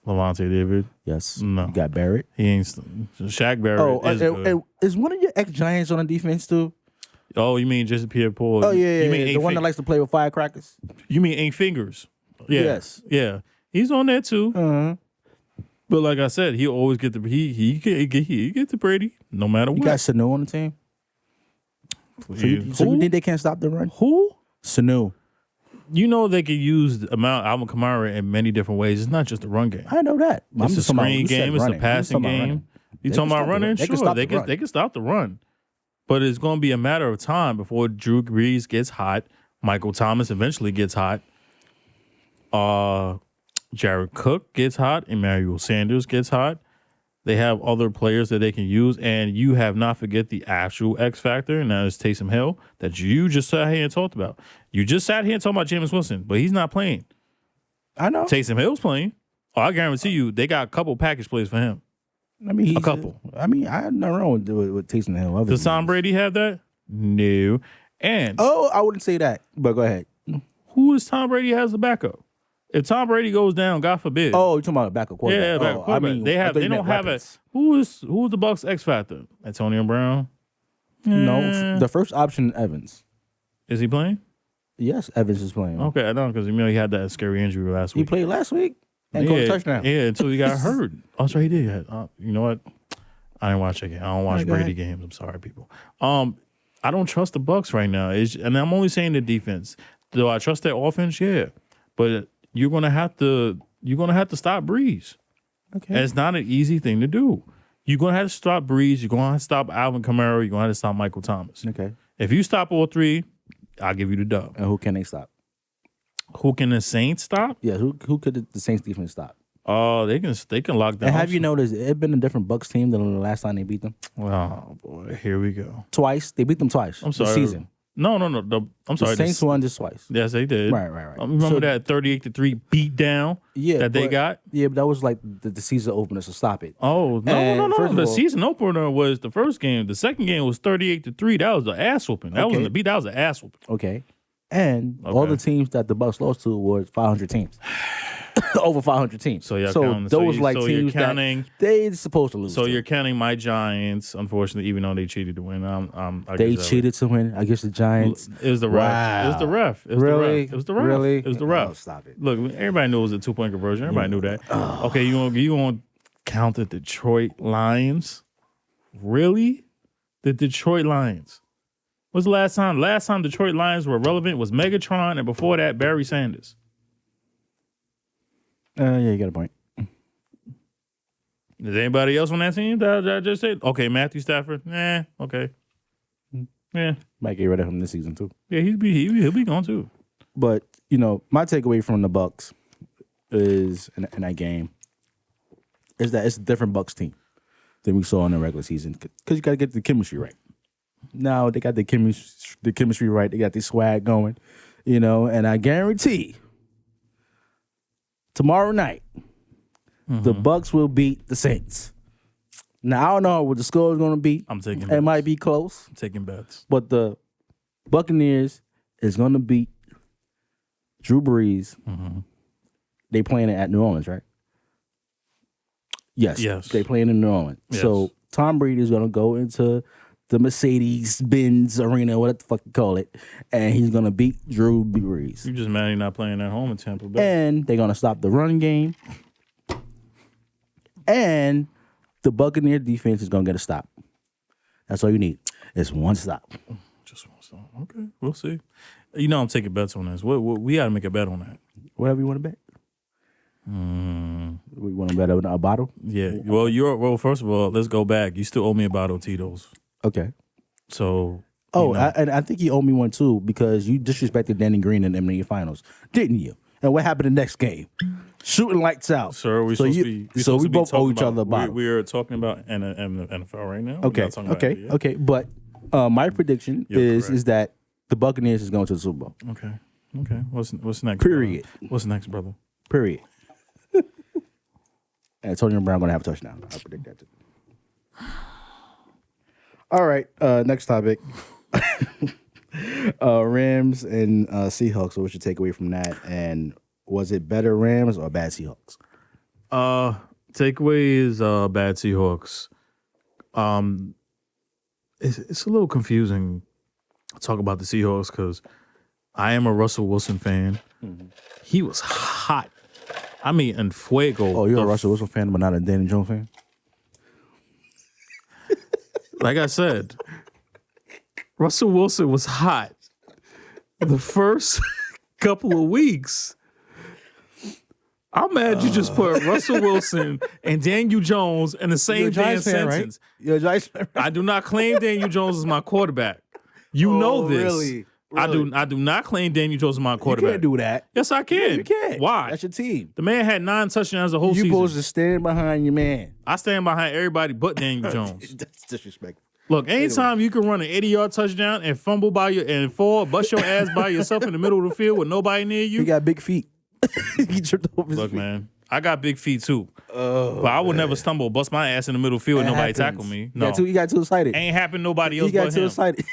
Levante David. Yes. No. You got Barrett. He ain't. Shaq Barrett is good. Is one of your ex-Giants on the defense too? Oh, you mean just Pierre-Paul? Oh, yeah. You mean the one that likes to play with firecrackers? You mean 8 fingers? Yeah. Yes. Yeah. He's on there too. Uh-huh. But like I said, he always get he get to Brady no matter what. You got Sanu on the team? So you think they can't stop the run? Who? Sanu. You know they could use Alvin Kamara in many different ways. It's not just the run game. I know that. It's the screen game. It's the passing game. You talking about running? Sure, they can stop the run. But it's going to be a matter of time before Drew Brees gets hot. Michael Thomas eventually gets hot. Jared Cook gets hot. Emmanuel Sanders gets hot. They have other players that they can use. And you have not forget the actual X factor, and that is Taysom Hill, that you just sat here and talked about. You just sat here and talked about Jameis Winston, but he's not playing. I know. Taysom Hill's playing. Oh, I guarantee you they got a couple package plays for him. I mean, a couple. I have nothing wrong with Taysom Hill. Does Tom Brady have that? No. And I wouldn't say that, but go ahead. Who is Tom Brady as a backup? If Tom Brady goes down, God forbid. Oh, you're talking about a backup quarterback. Yeah, backup quarterback. I mean, they don't have a who is the Bucks X factor? Antonio Brown? No, the first option, Evans. Is he playing? Yes, Evans is playing. Okay, I know because he had that scary injury last week. He played last week and caught a touchdown. Yeah, until he got hurt. Oh, sorry, he did. You know what? I didn't watch it. I don't watch Brady games. I'm sorry, people. I don't trust the Bucks right now. And I'm only saying the defense. Do I trust their offense? Yeah, but you're gonna have to stop Breeze. Okay, and it's not an easy thing to do. You're gonna have to stop Breeze. You're gonna have to stop Alvin Kamara. You're gonna have to stop Michael Thomas. Okay, if you stop all three, I'll give you the dub. And who can they stop? Who can the Saints stop? Yeah, who could the Saints defense stop? Oh, they can lock down. And have you noticed it been a different Bucks team than the last time they beat them? Oh boy, here we go. Twice they beat them twice. I'm sorry. This season. No. I'm sorry. The Saints won just twice. Yes, they did. Right. Remember that 38-3 beat down that they got? Yeah, but that was like the season opener, so stop it. Oh, no. The season opener was the first game. The second game was 38-3. That was the ass whooping. That wasn't the beat. That was the ass whooping. Okay. And all the teams that the Bucks lost to were 500 teams. Over 500 teams. So, those teams that they're supposed to lose. So you're counting my Giants, unfortunately, even though they cheated to win. They cheated to win against the Giants. It was the ref. Wow. It was the ref. Really? It was the ref. Really? It was the ref. Oh, stop it. Look, everybody knew it was a 2-point conversion. Everybody knew that. Okay, you gonna count the Detroit Lions? Really? The Detroit Lions. What's the last time? Last time Detroit Lions were relevant was Megatron, and before that, Barry Sanders. Yeah, you got a point. Is anybody else on that team that I just said? Okay, Matthew Stafford. Okay. Yeah. Might get rid of him this season too. Yeah, he'll be gone too. But, my takeaway from the Bucks is in that game is that it's a different Bucks team than we saw in the regular season. Because you got to get the chemistry right. Now they got the chemistry right. They got the swag going, and I guarantee tomorrow night, the Bucks will beat the Saints. Now, I don't know what the score is going to be. I'm taking bets. It might be close. I'm taking bets. But the Buccaneers is going to beat Drew Brees. Mm-hmm. They playing it at New Orleans, right? Yes. They playing in New Orleans. Yes. So Tom Brady is going to go into the Mercedes-Benz Arena, whatever the fuck you call it, and he's going to beat Drew Brees. You just mad he's not playing at home in Tampa Bay. And they're going to stop the run game. And the Buccaneer defense is going to get a stop. That's all you need. It's one stop. Just one stop. Okay, we'll see. I'm taking bets on this. We got to make a bet on that. Whatever you want to bet. We want to bet on a bottle? Yeah. Well, first of all, let's go back. You still owe me a bottle of Tito's. Okay. So. I think you owe me one too because you disrespected Danny Green in the NBA Finals, didn't you? And what happened the next game? Shooting lights out. Sir, we both owe each other a bottle. We're talking about NFL right now. Okay. But my prediction is that the Buccaneers is going to the Super Bowl. Okay. What's next? Period. Brother? What's next, brother? Period. And Antonio Brown going to have a touchdown. I predict that too. All right. Next topic. Rams and Seahawks. So what's your takeaway from that? And was it better Rams or bad Seahawks? Takeaway is bad Seahawks. It's a little confusing to talk about the Seahawks because I am a Russell Wilson fan. Mm-hmm. He was hot. I mean, en fuego. Oh, you're a Russell Wilson fan, but not a Danny Jones fan? Like I said, Russell Wilson was hot. The first couple of weeks. I'm mad you just put Russell Wilson and Daniel Jones in the same damn sentence. Right? You're a Giants fan, right? I do not claim Daniel Jones as my quarterback. You know this. Really? I do not claim Daniel Jones as my quarterback. You can't do that. Yes, I can. Yeah, you can't. Why? That's your team. The man had 9 touchdowns the whole season. You supposed to stand behind your man. I stand behind everybody but Daniel Jones. That's disrespectful. Look, anytime you can run an 80-yard touchdown and fumble and fall, bust your ass by yourself in the middle of the field with nobody near you. He got big feet. He tripped over his Look, feet. man, I got big feet too. But I would never stumble, bust my ass in the middle of the field and nobody tackle me. No. You got too excited. Ain't happened nobody else He got but too him. excited.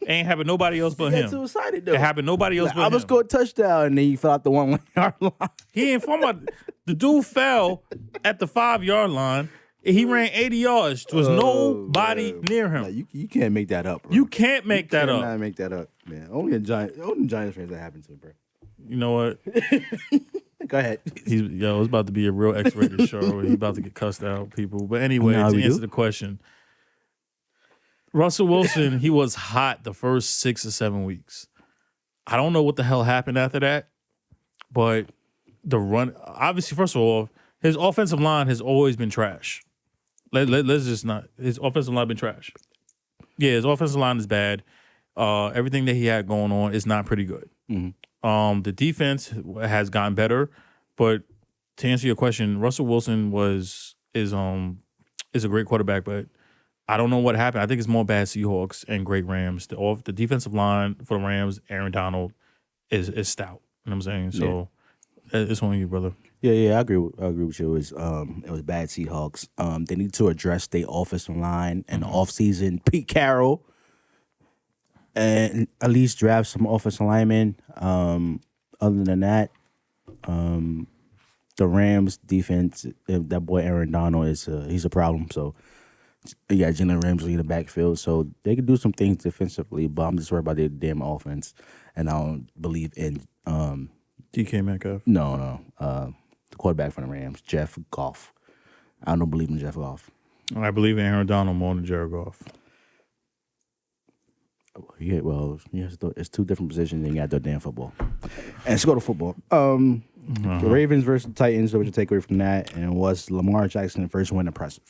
Ain't happened nobody else but He him. got too excited, though. It happened nobody else but I him. was going touchdown, and then you fell out the 1 yard line. He ain't from the dude fell at the 5-yard line. He ran 80 yards. There was nobody near him. Nah, you can't make that up, bro. You can't make that up. You cannot make that up, man. Only Giants fans that happen to, bro. You know what? Go ahead. It's about to be a real X-rated show. He's about to get cussed out, people. But anyway, to answer the question, Russell Wilson, he was hot the first 6 or 7 weeks. I don't know what the hell happened after that, but the run, obviously, first of all, his offensive line has always been trash. Let's just not. His offensive line been trash. Yeah, his offensive line is bad. Everything that he had going on is not pretty good. Mm-hmm. The defense has gotten better, but to answer your question, Russell Wilson is a great quarterback, but I don't know what happened. I think it's more bad Seahawks and great Rams. The defensive line for the Rams, Aaron Donald, is stout. You know what I'm saying? So it's on you, brother. Yeah, I agree with you. It was bad Seahawks. They need to address their offensive line and offseason Pete Carroll, and at least draft some offensive linemen. Other than that, the Rams defense, that boy Aaron Donald he's a problem. So you got Jalen Ramsey in the backfield, so they can do some things defensively. But I'm just worried about their damn offense, and I don't believe in DK Metcalf. No. The quarterback for the Rams, Jeff Goff. I don't believe in Jeff Goff. I believe in Aaron Donald more than Jared Goff. Yeah, well, it's two different positions and you got to do damn football. And let's go to football. The Ravens versus the Titans, what you take away from that? And was Lamar Jackson first win impressive?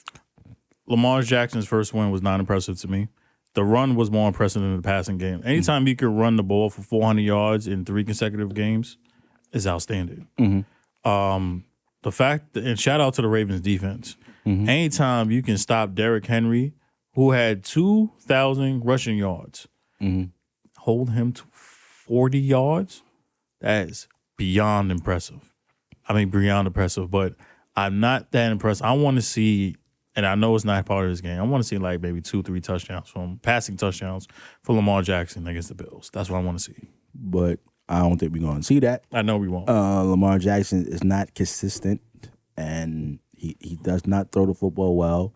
Lamar Jackson's first win was not impressive to me. The run was more impressive than the passing game. Anytime you can run the ball for 400 yards in 3 consecutive games is outstanding. The fact that, and shout out to the Ravens defense. Anytime you can stop Derrick Henry, who had 2,000 rushing yards, hold him to 40 yards, that is beyond impressive. I mean, beyond impressive, but I'm not that impressed. I want to see, and I know it's not part of this game, I want to see like maybe 2-3 touchdowns passing touchdowns for Lamar Jackson against the Bills. That's what I want to see. But I don't think we're going to see that. I know we won't. Lamar Jackson is not consistent, and he does not throw the football well.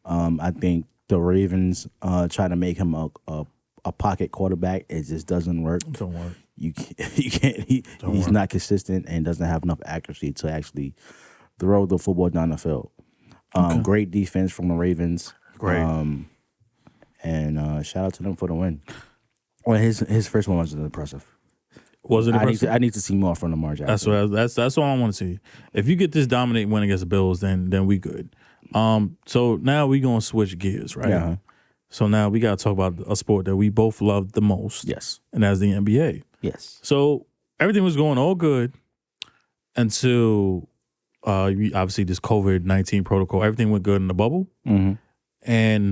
I think the Ravens try to make him a pocket quarterback. It just doesn't work. Don't work. You can't. He's not consistent and doesn't have enough accuracy to actually throw the football down the field. Great defense from the Ravens. Great. And shout out to them for the win. Well, his first one wasn't impressive. Was it impressive? I need to see more from Lamar Jackson. That's all I want to see. If you get this dominant win against the Bills, then we good. So now we gonna switch gears, right? Yeah. So now we gotta talk about a sport that we both love the most. Yes. And that's the NBA. Yes. So everything was going all good until obviously this COVID-19 protocol. Everything went good in the bubble, and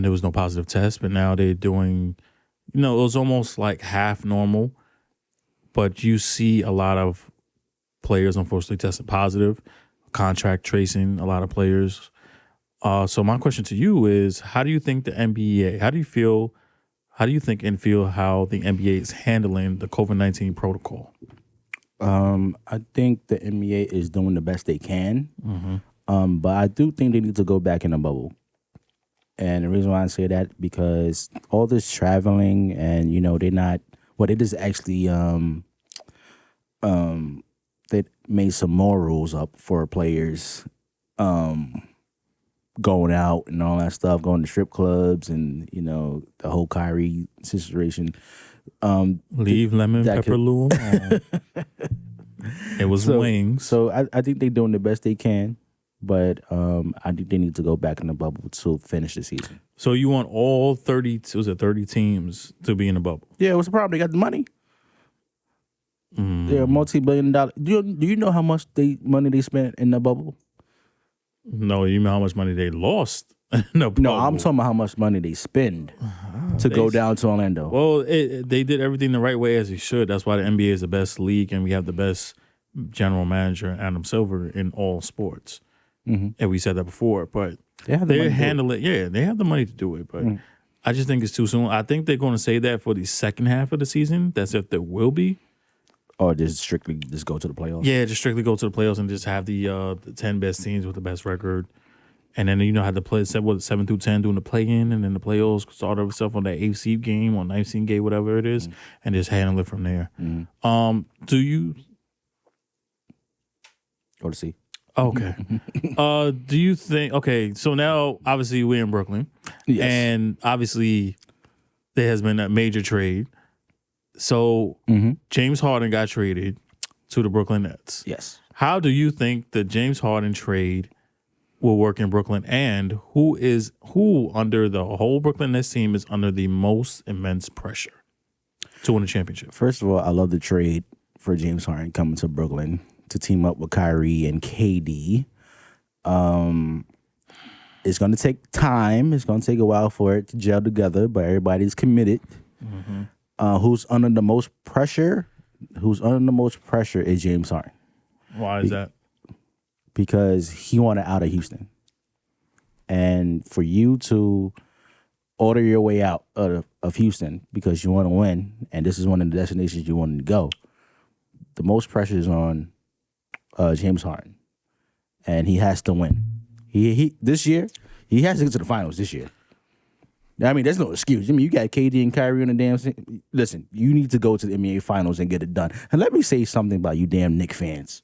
there was no positive test. But now they're doing, it was almost like half normal. But you see a lot of players unfortunately tested positive, contract tracing a lot of players. So my question to you is, how do you think the NBA, how do you think and feel how the NBA is handling the COVID-19 protocol? I think the NBA is doing the best they can. But I do think they need to go back in the bubble. And the reason why I say that, because all this traveling and, they're not, they just actually, they made some more rules up for players, going out and all that stuff, going to strip clubs and, the whole Kyrie situation. Leave lemon pepper Lou alone. It was wings. So I think they're doing the best they can, but I think they need to go back in the bubble to finish the season. So you want all 30 teams to be in the bubble? Yeah, what's the problem? They got the money. They're a multi-billion-dollar. Do you know how much money they spent in the bubble? No, you know how much money they lost in the bubble. No, I'm talking about how much money they spend to go down to Orlando. Well, they did everything the right way as they should. That's why the NBA is the best league, and we have the best general manager, Adam Silver, in all sports. And we said that before, but they handle it. Yeah, they have the money to do it, but I just think it's too soon. I think they're going to say that for the second half of the season. That's if there will be. Or just strictly just go to the playoffs? Yeah, just strictly go to the playoffs and just have the 10 best teams with the best record. And then, have to play 7 through 10 doing the play-in, and then the playoffs start over stuff on that 8th seed game or 9th seed game, whatever it is, and just handle it from there. Do you... Go to see. Okay. Do you think... Okay, so now, obviously, we're in Brooklyn. Yes. And obviously, there has been a major trade. So, James Harden got traded to the Brooklyn Nets. Yes. How do you think the James Harden trade will work in Brooklyn, and who under the whole Brooklyn Nets team is under the most immense pressure to win a championship? First of all, I love the trade for James Harden coming to Brooklyn to team up with Kyrie and KD. It's going to take time. It's going to take a while for it to gel together, but everybody's committed. Who's under the most pressure? Who's under the most pressure is James Harden. Why is that? Because he wanted out of Houston. And for you to order your way out of Houston because you want to win, and this is one of the destinations you wanted to go, the most pressure is on James Harden. And he has to win. He this year, he has to get to the finals this year. I mean, there's no excuse. I mean, you got KD and Kyrie on the damn thing. Listen, you need to go to the NBA Finals and get it done. And let me say something about you damn Knicks fans.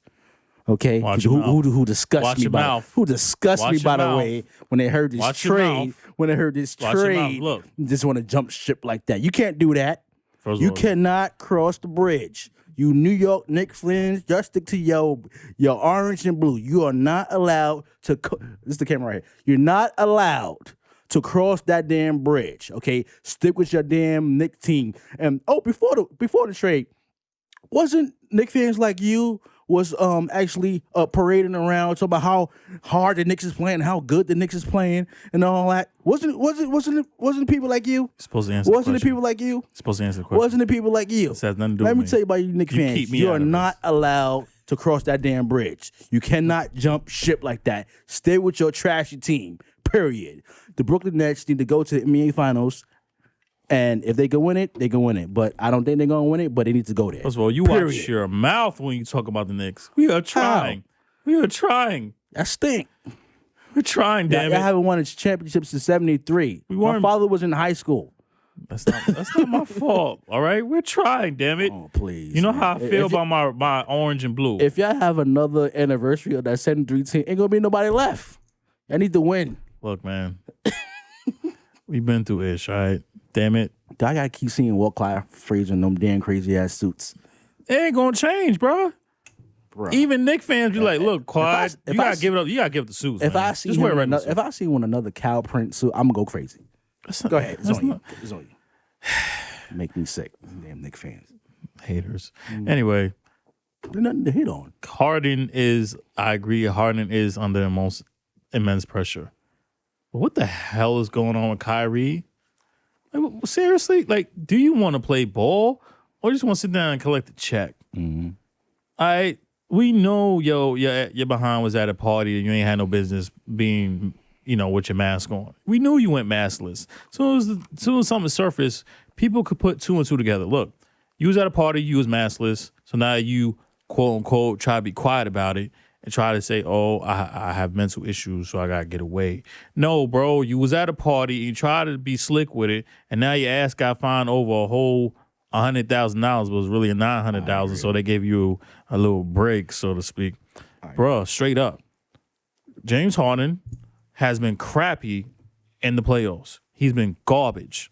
Okay? Who disgust me by the way when they heard this trade. When they heard this trade, just want to jump ship like that. You can't do that. You cannot cross the bridge. You New York Knicks fans, just stick to your orange and blue. You are not allowed to this is the camera right here. You're not allowed to cross that damn bridge, okay? Stick with your damn Knicks team. And before the trade, wasn't Knicks fans like you was actually parading around talking about how hard the Knicks is playing, how good the Knicks is playing, and all that? Wasn't it people like you? Supposed to answer. Wasn't it people like you? Supposed to answer the question. Wasn't it people like you? This has nothing to do Let with me tell you about you Knicks fans. You are not allowed to cross that damn bridge. You cannot jump ship like that. Stay with your trashy team. Period. The Brooklyn Nets need to go to the NBA Finals, and if they can win it, they can win it. But I don't think they're going to win it, but they need to go there. First of all, you watch your mouth when you talk about the Knicks. We are trying. We are trying. That stink. We're trying, damn it. I haven't won a championship since '73. My father was in high school. That's not my fault, all right? We're trying, damn it. Oh, please. You know how I feel about my orange and blue. If y'all have another anniversary of that 73 team, ain't going to be nobody left. I need to win. Look, man, we've been through ish, all right? Damn it. I got to keep seeing Walt Clyde Frazier in them damn crazy-ass suits. It ain't going to change, bro. Even Knicks fans be like, look, Clyde, you got to give it up. You got to give up the suits, if man. I see if I see one another cow print suit, I'm going to go crazy. Go ahead. It's on you. It's on you. Make me sick. Damn Knicks fans. Haters. Anyway. There's nothing to hit on. I agree, Harden is under the most immense pressure. But what the hell is going on with Kyrie? Like, seriously? Like, do you want to play ball or just want to sit down and collect a check? We know, your behind was at a party and you ain't had no business being, with your mask on. We knew you went maskless. So as soon as something surfaced, people could put two and two together. Look, you was at a party, you was maskless, so now you, quote unquote, try to be quiet about it and try to say, I have mental issues, so I got to get away. No, bro, you was at a party, you tried to be slick with it, and now your ass got fined over a whole $100,000, but it was really a $900,000, so they gave you a little break, so to speak. Bro, straight up. James Harden has been crappy in the playoffs. He's been garbage.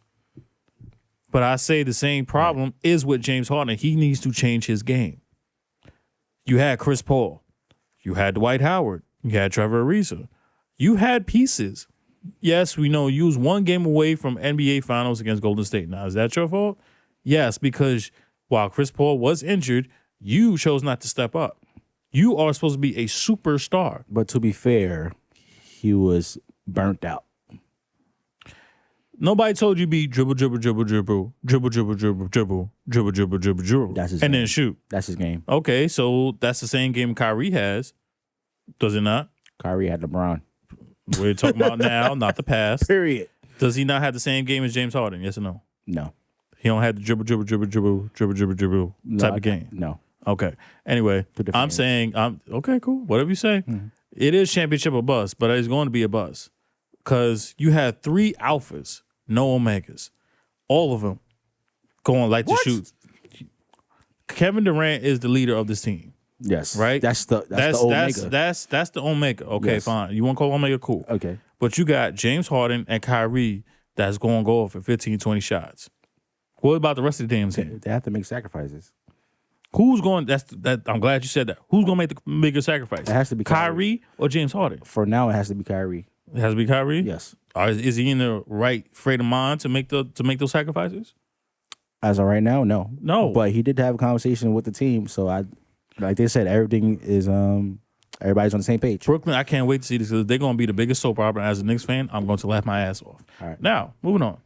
But I say the same problem is with James Harden. He needs to change his game. You had Chris Paul. You had Dwight Howard. You had Trevor Ariza. You had pieces. Yes, we know you was one game away from NBA Finals against Golden State. Now, is that your fault? Yes, because while Chris Paul was injured, you chose not to step up. You are supposed to be a superstar. But to be fair, he was burnt out. Nobody told you be dribble, dribble, dribble, dribble, dribble, dribble, dribble, dribble, dribble, dribble, dribble, dribble, That's his and game. then shoot. That's his game. Okay, so that's the same game Kyrie has, does it not? Kyrie had LeBron. We're talking about now, not the past. Period. Does he not have the same game as James Harden? Yes or no? No. He don't have the dribble, dribble, dribble, dribble, dribble, dribble, dribble type of game. No. Okay. Anyway, I'm saying, okay, cool. Whatever you say. Mm-hmm. It is championship or bust, but it's going to be a bust because you had 3 alphas, no omegas, all of them going like to shoot. Kevin Durant is the leader of this team. Yes. Right? That's the omega. That's the omega. Okay, yes. Fine. You want to call omega? Cool. Okay. But you got James Harden and Kyrie that's going to go for 15, 20 shots. What about the rest of the damn team? They have to make sacrifices. Who's going? I'm glad you said that. Who's going to make the bigger sacrifice? It has to be Kyrie or James Harden. For now, it has to be Kyrie. It has to be Kyrie. Yes. Is he in the right frame of mind to make those sacrifices? As of right now, no. No. But he did have a conversation with the team, so like they said, everything is everybody's on the same page. Brooklyn, I can't wait to see this because they're going to be the biggest soap opera. As a Knicks fan, I'm going to laugh my ass off. All right. Now, moving on.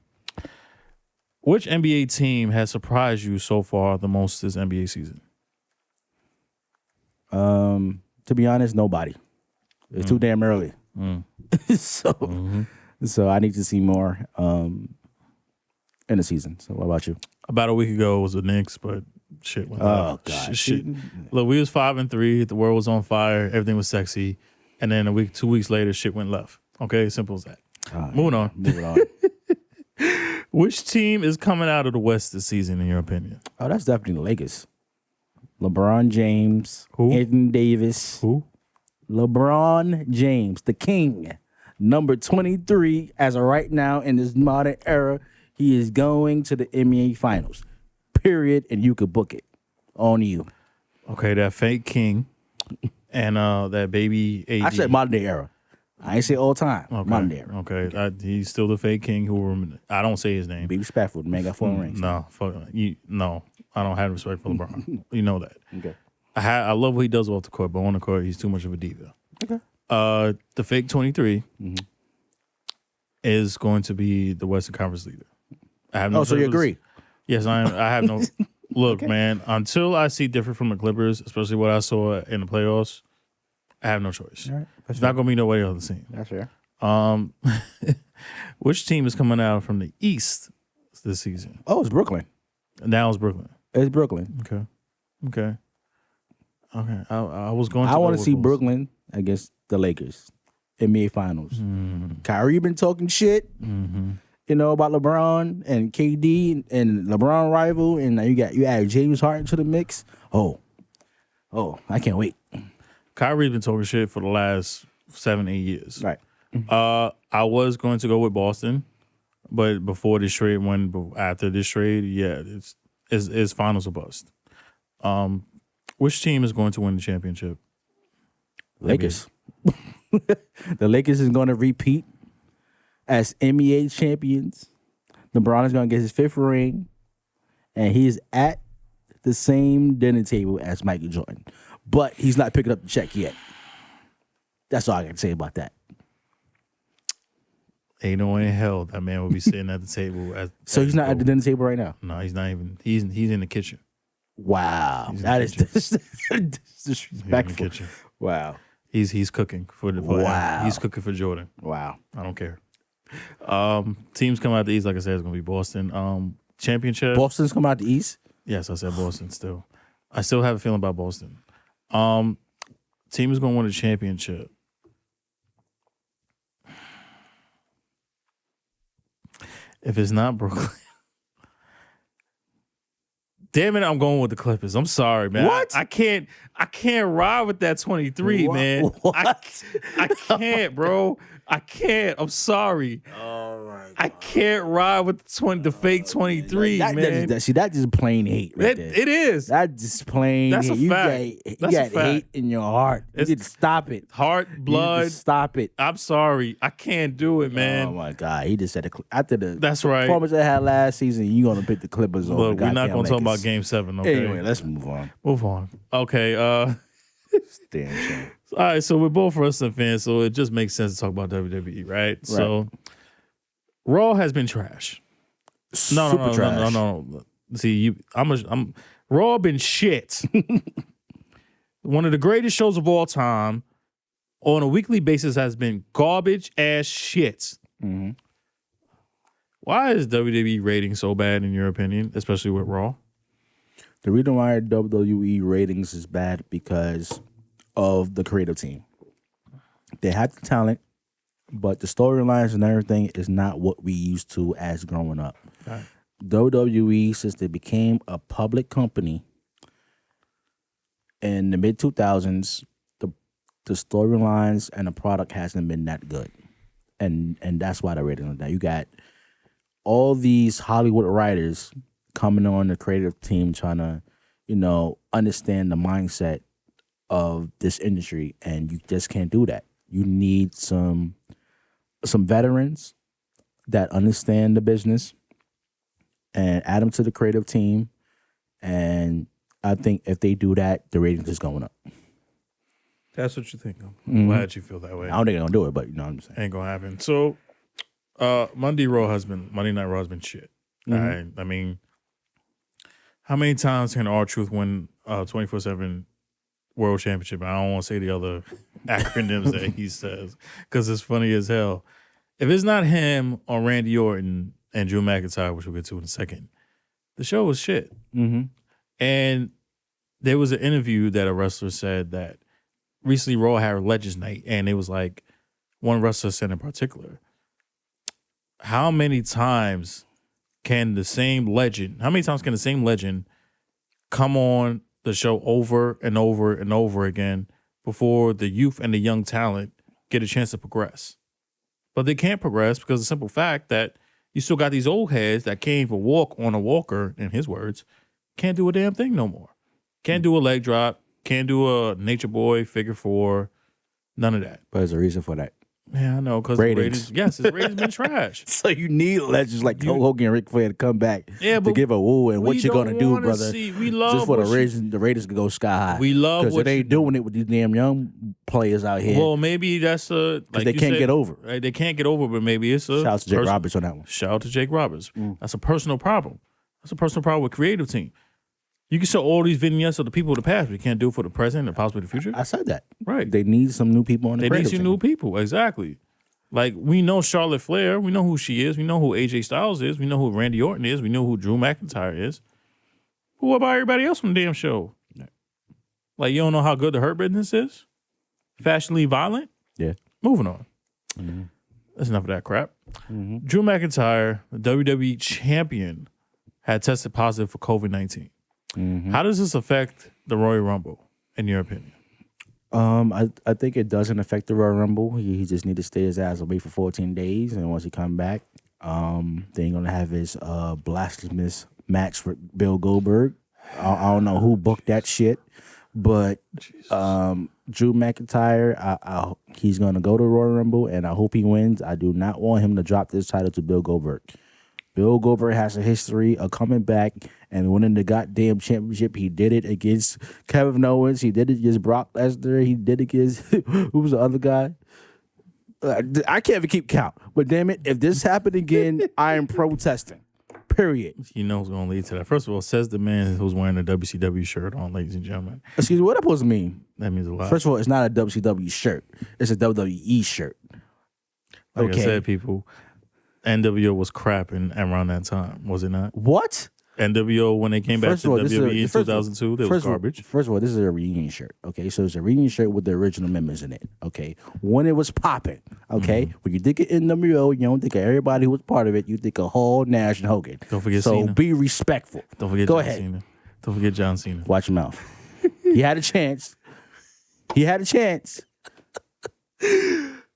Which NBA team has surprised you so far the most this NBA season? To be honest, nobody. It's too damn early. So I need to see more in the season. So what about you? About a week ago was the Knicks, but shit went left. God. Shit. Look, we was 5-3. The world was on fire. Everything was sexy. And then 2 weeks later, shit went left. Okay, simple as that. Moving on. Which team is coming out of the West this season, in your opinion? Oh, that's definitely the Lakers. LeBron James. Who? Anthony Davis. Who? LeBron James, the king. Number 23 as of right now in this modern era. He is going to the NBA Finals. Period. And you could book it. On you. Okay, that fake king and that baby AD. I said modern day era. I ain't say all time. Okay. Modern day era. Okay. He's still the fake king I don't say his name. Be respectful. The man got 4 rings. No, fuck you. No, I don't have respect for LeBron. You know that. Okay. I love what he does off the court, but on the court, he's too much of a diva. Okay. The fake 23 is going to be the Western Conference leader. I have no. Oh, so you agree? Yes, I have no. Look, man. Until I see different from the Clippers, especially what I saw in the playoffs, I have no choice. All right. It's not going to be no way on the team. That's fair. Which team is coming out from the East this season? Oh, it's Brooklyn. Now it's Brooklyn. It's Brooklyn. Okay. I was going. I want to see Brooklyn against the Lakers, NBA Finals. Kyrie been talking shit, about LeBron and KD and LeBron rival, and now you add James Harden to the mix. Oh, I can't wait. Kyrie's been talking shit for the last 7-8 years. Right. I was going to go with Boston, but before this trade, after this trade, yeah, it's finals or bust. Which team is going to win the championship? Lakers. The Lakers is going to repeat as NBA champions. LeBron is going to get his 5th ring, and he's at the same dinner table as Michael Jordan. But he's not picking up the check yet. That's all I can say about that. Ain't no way in hell that man will be sitting at the table. So he's not at the dinner table right now? No, he's not even. He's in the kitchen. Wow. That is disrespectful. Wow. He's cooking for wow. He's cooking for Jordan. Wow. I don't care. Teams come out the East, like I said, it's going to be Boston. Championship. Boston's come out the East? Yes, I said Boston still. I still have a feeling about Boston. Team is going to win the championship. If it's not Brooklyn. Damn it, I'm going with the Clippers. I'm sorry, man. What? I can't ride with that 23, man. What? I can't, bro. I can't. I'm sorry. Oh my God. I can't ride with the fake 23, man. That just plain hate right there. It is. That just plain That's hate. a You fact. got That's a fact. hate in your heart. You need to stop it. Heart, You need blood. to stop it. I'm sorry. I can't do it, man. Oh my God. He just said after the That's right. performance they had last season, you gonna pick the Clippers over. Look, we're not gonna talk about Game 7, okay? Anyway, let's move on. Move on. Okay, Damn shame. all right, so we're both wrestling fans, so it just makes sense to talk about WWE, right? So Raw has been trash. Super trash. No. See, I'm Raw been shit. One of the greatest shows of all time on a weekly basis has been garbage ass shit. Mm-hmm. Why is WWE rating so bad in your opinion, especially with Raw? The reason why WWE ratings is bad because of the creative team. They have the talent, but the storylines and everything is not what we used to as growing up. Right. WWE, since they became a public company in the mid-2000s, the storylines and the product hasn't been that good. And that's why the ratings are down. You got all these Hollywood writers coming on the creative team trying to, understand the mindset of this industry, and you just can't do that. You need some veterans that understand the business and add them to the creative team. And I think if they do that, the ratings is going up. That's what you think. I'm glad you feel that way. I don't think they're gonna do it, but you know what I'm saying. Ain't gonna happen. So Monday Night Raw has been shit. All right. I mean, how many times can R-Truth win 24/7 World Championship? I don't want to say the other acronyms that he says because it's funny as hell. If it's not him or Randy Orton and Drew McIntyre, which we'll get to in a second, the show was shit. Mm-hmm. And there was an interview that a wrestler said that recently Raw had a Legends Night, and it was like one wrestler said in particular, how many times can the same legend come on the show over and over and over again before the youth and the young talent get a chance to progress? But they can't progress because of the simple fact that you still got these old heads that can't even walk on a walker, in his words, can't do a damn thing no more. Can't do a leg drop, can't do a Nature Boy, figure four, none of that. But there's a reason for that. Yeah, I know, because ratings. His ratings been trash. So you need legends like Hulk Hogan and Ric Flair to come back to give a woo and what you gonna do, brother. We love just for the ratings to go sky high. We love because they ain't doing it with these damn young players out here. Well, maybe that's like they can't get over. Right? They can't get over, but maybe it's a shout out to Jake Roberts on that one. Shout out to Jake Roberts. That's a personal problem. That's a personal problem with creative team. You can show all these vignettes of the people of the past, but you can't do it for the present and possibly the future. I said that. Right. They need some new people on the creative team. They need some new people. Exactly. Like, we know Charlotte Flair. We know who she is. We know who AJ Styles is. We know who Randy Orton is. We know who Drew McIntyre is. But what about everybody else on the damn show? Yeah. Like, you don't know how good the Hurt Business is? Fashionably violent? Yeah. Moving on. That's enough of that crap. Drew McIntyre, the WWE champion, had tested positive for COVID-19. How does this affect the Royal Rumble, in your opinion? I think it doesn't affect the Royal Rumble. He just need to stay his ass away for 14 days, and once he come back, they ain't gonna have his blasphemous match with Bill Goldberg. I don't know who booked that shit, but Drew McIntyre, he's gonna go to Royal Rumble, and I hope he wins. I do not want him to drop this title to Bill Goldberg. Bill Goldberg has a history of coming back and winning the goddamn championship. He did it against Kevin Owens. He did it against Brock Lesnar. He did it against, who was the other guy? I can't even keep count. But damn it, if this happened again, I am protesting. Period. You know what's going to lead to that. First of all, says the man who's wearing a WCW shirt on, ladies and gentlemen. Excuse me, what that supposed to mean? That means a lot. First of all, it's not a WCW shirt. It's a WWE shirt. Like I said, people, NWO was crapping around that time, was it not? What? NWO, when they came back to WWE in 2002, they was garbage. First of all, this is a reunion shirt, okay? So it's a reunion shirt with the original members in it, okay? When it was popping, okay? When you think of NWO, you don't think of everybody who was part of it. You think of Hall, Nash, and Hogan. Don't forget Cena. So be respectful. Don't forget Go John ahead. Cena. Don't forget John Cena. Watch your mouth. He had a chance. He had a chance.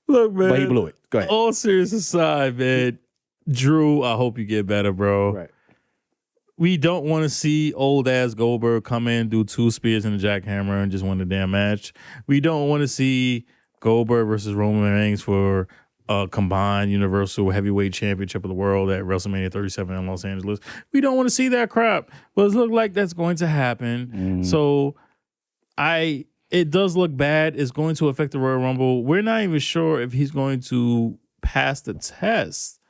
Look, man. But he blew it. Go ahead. All serious aside, man, Drew, I hope you get better, bro. Right. We don't want to see old ass Goldberg come in, do 2 spears and a jackhammer and just win the damn match. We don't want to see Goldberg versus Roman Reigns for a combined Universal Heavyweight Championship of the World at WrestleMania 37 in Los Angeles. We don't want to see that crap. But it looks like that's going to happen. So it does look bad. It's going to affect the Royal Rumble. We're not even sure if he's going to pass the test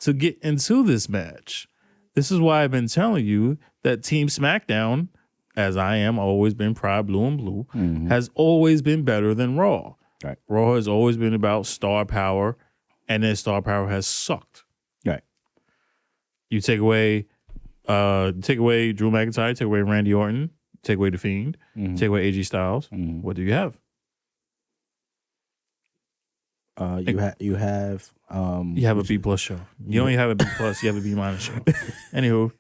to get into this match. This is why I've been telling you that Team SmackDown, as I am, always been Pride Blue and Blue, has always been better than Raw. Right. Raw has always been about star power, and then star power has sucked. Right. You take away Drew McIntyre, take away Randy Orton, take away The Fiend, take away AJ Styles. What do you have? You have a B plus show. You don't even have a B plus. You have a B minus show. Anywho,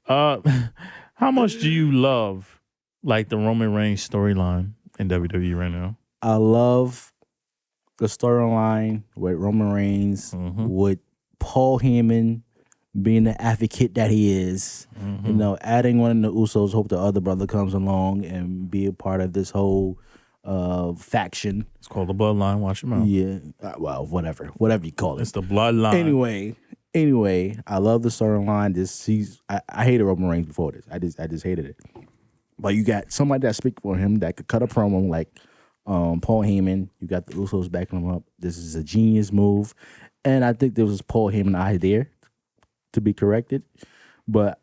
how much do you love like the Roman Reigns storyline in WWE right now? I love the storyline with Roman Reigns, with Paul Heyman being the advocate that he is. You know, adding one of the Usos. Hope the other brother comes along and be a part of this whole faction. It's called the Bloodline. Watch your mouth. Yeah, well, whatever you call it. It's the Bloodline. Anyway, I love the storyline. I hated Roman Reigns before this. I just hated it. But you got somebody that speak for him that could cut a promo like Paul Heyman. You got the Usos backing him up. This is a genius move, and I think there was Paul Heyman idea to be corrected, but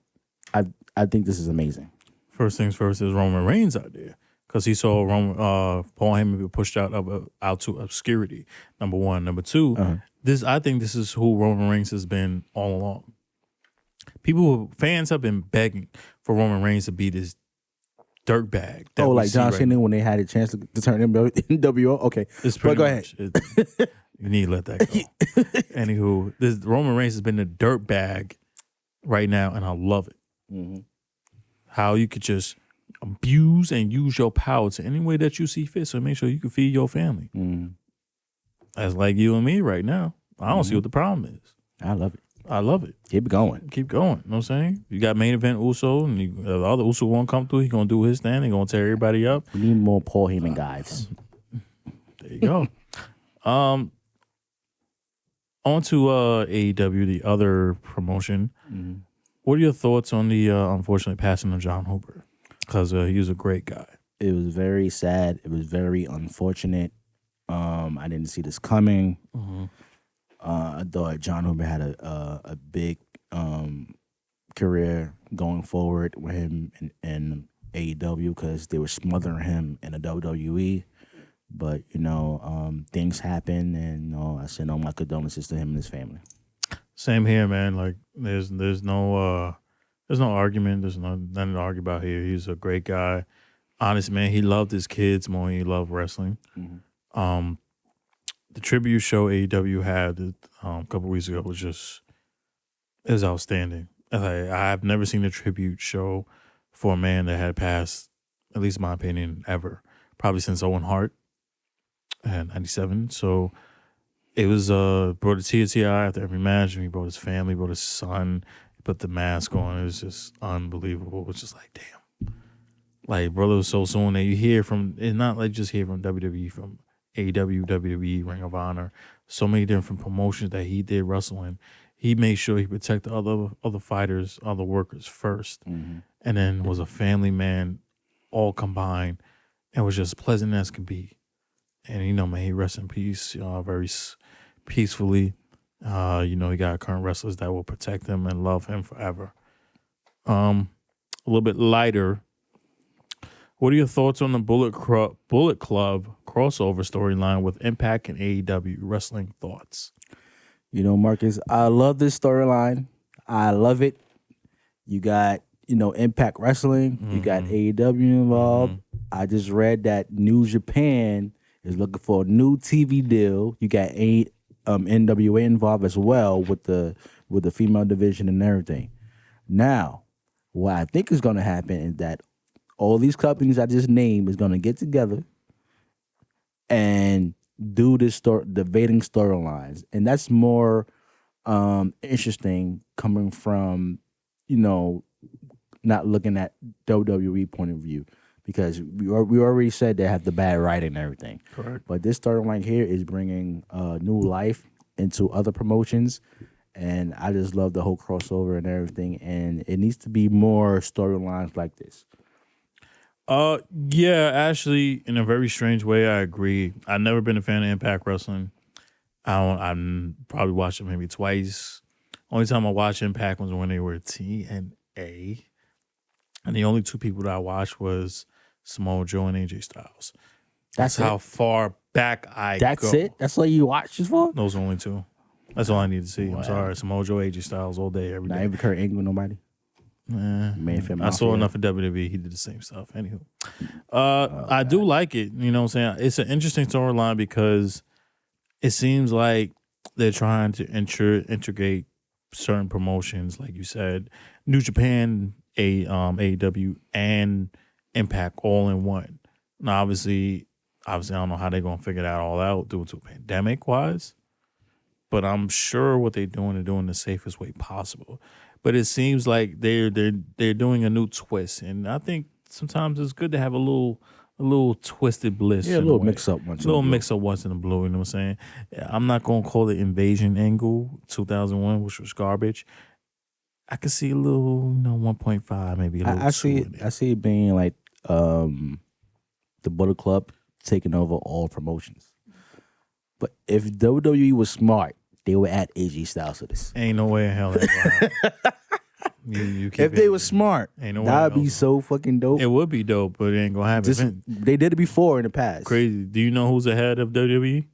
I think this is amazing. First things first is Roman Reigns' idea. Because he saw Paul Heyman be pushed out to obscurity. Number one. Number two, I think this is who Roman Reigns has been all along. Fans have been begging for Roman Reigns to be this dirtbag. Like John Cena when they had a chance to turn him NWO? Okay. Go ahead. You need to let that go. Anywho, Roman Reigns has been the dirtbag right now, and I love it. How you could just abuse and use your power to any way that you see fit, so make sure you can feed your family. That's like you and me right now. I don't see what the problem is. I love it. Keep going. You know what I'm saying? You got main event Uso, and the other Uso won't come through. He's going to do his thing. He's going to tear everybody up. We need more Paul Heyman guys. There you go. On to AEW, the other promotion. What are your thoughts on the unfortunately passing of Jon Huber? Because he was a great guy. It was very sad. It was very unfortunate. I didn't see this coming. I thought Jon Huber had a big career going forward with him in AEW because they were smothering him in the WWE. But, things happen, and I send all my condolences to him and his family. Same here, man. Like, there's no argument. There's nothing to argue about here. He's a great guy. Honest man, he loved his kids more than he loved wrestling. The tribute show AEW had a couple weeks ago was outstanding. I've never seen a tribute show for a man that had passed, at least in my opinion, ever. Probably since Owen Hart at 97. So it was brought a tear to your eye after every match. And he brought his family, brought his son. Put the mask on. It was just unbelievable. It was just like, damn. Like, brother was so soon that you hear from, it's not like just hear from WWE, from AEW, WWE, Ring of Honor, so many different promotions that he did wrestling. He made sure he protected other fighters, other workers first, and then was a family man, all combined, and was just pleasant as could be. And, may he rest in peace, very peacefully. He got current wrestlers that will protect him and love him forever. A little bit lighter. What are your thoughts on the Bullet Club crossover storyline with Impact and AEW wrestling thoughts? Marcus, I love this storyline. I love it. You got, Impact Wrestling. You got AEW involved. I just read that New Japan is looking for a new TV deal. You got NWA involved as well with the female division and everything. Now, what I think is going to happen is that all these companies I just named is going to get together and do this debating storylines, and that's more interesting coming from not looking at WWE point of view, because we already said they have the bad writing and everything. Correct. But this storyline here is bringing new life into other promotions, and I just love the whole crossover and everything. And it needs to be more storylines like this. Yeah, actually, in a very strange way, I agree. I've never been a fan of Impact Wrestling. I'm probably watched it maybe twice. Only time I watched Impact was when they were TNA. And the only two people that I watched was Samoa Joe and AJ Styles. That's how far back I go. That's it? That's all you watch this for? Those are only two. That's all I need to see. Wow. I'm sorry. Samoa Joe, AJ Styles all day, every day. Not even Kurt Angle, nobody? I saw enough of WWE. He did the same stuff. Anywho. I do like it. You know what I'm saying? It's an interesting storyline because it seems like they're trying to integrate certain promotions, like you said, New Japan, AEW, and Impact all in one. Now, obviously, I don't know how they're gonna figure that all out due to pandemic wise, but I'm sure what they're doing the safest way possible. But it seems like they're doing a new twist, and I think sometimes it's good to have a little twisted bliss. Yeah, a little mix up once in a blue. You know what I'm saying? I'm not gonna call it Invasion Angle 2001, which was garbage. I could see a little, 1.5, maybe a little. I see it being like the Bullet Club taking over all promotions. But if WWE was smart, they would add AJ Styles to this. Ain't no way in hell that's gonna happen. You if they were smart, that'd be so fucking dope. It would be dope, but it ain't gonna happen. They did it before in the past. Crazy. Do you know who's ahead of WWE?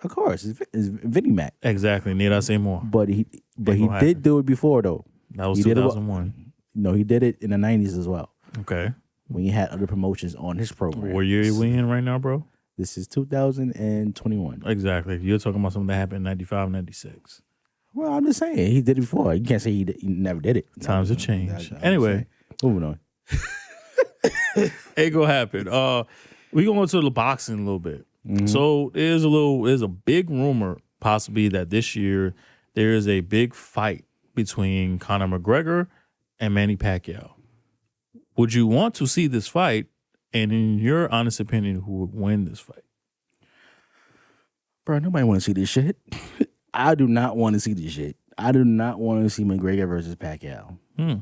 Of course, it's Vinnie Mac. Exactly. Need I say more? But he did do it before though. That was 2001. No, he did it in the 90s as well. Okay. When he had other promotions on his program. What year are we in right now, bro? This is 2021. Exactly. You're talking about something that happened in 95, 96. Well, I'm just saying he did it before. You can't say he never did it. Times have changed. Anyway, moving on. Ain't gonna happen. We going to the boxing a little bit. Mm-hmm. So there's a big rumor possibly that this year there is a big fight between Conor McGregor and Manny Pacquiao. Would you want to see this fight? And in your honest opinion, who would win this fight? Bro, nobody want to see this shit. I do not want to see this shit. I do not want to see McGregor versus Pacquiao.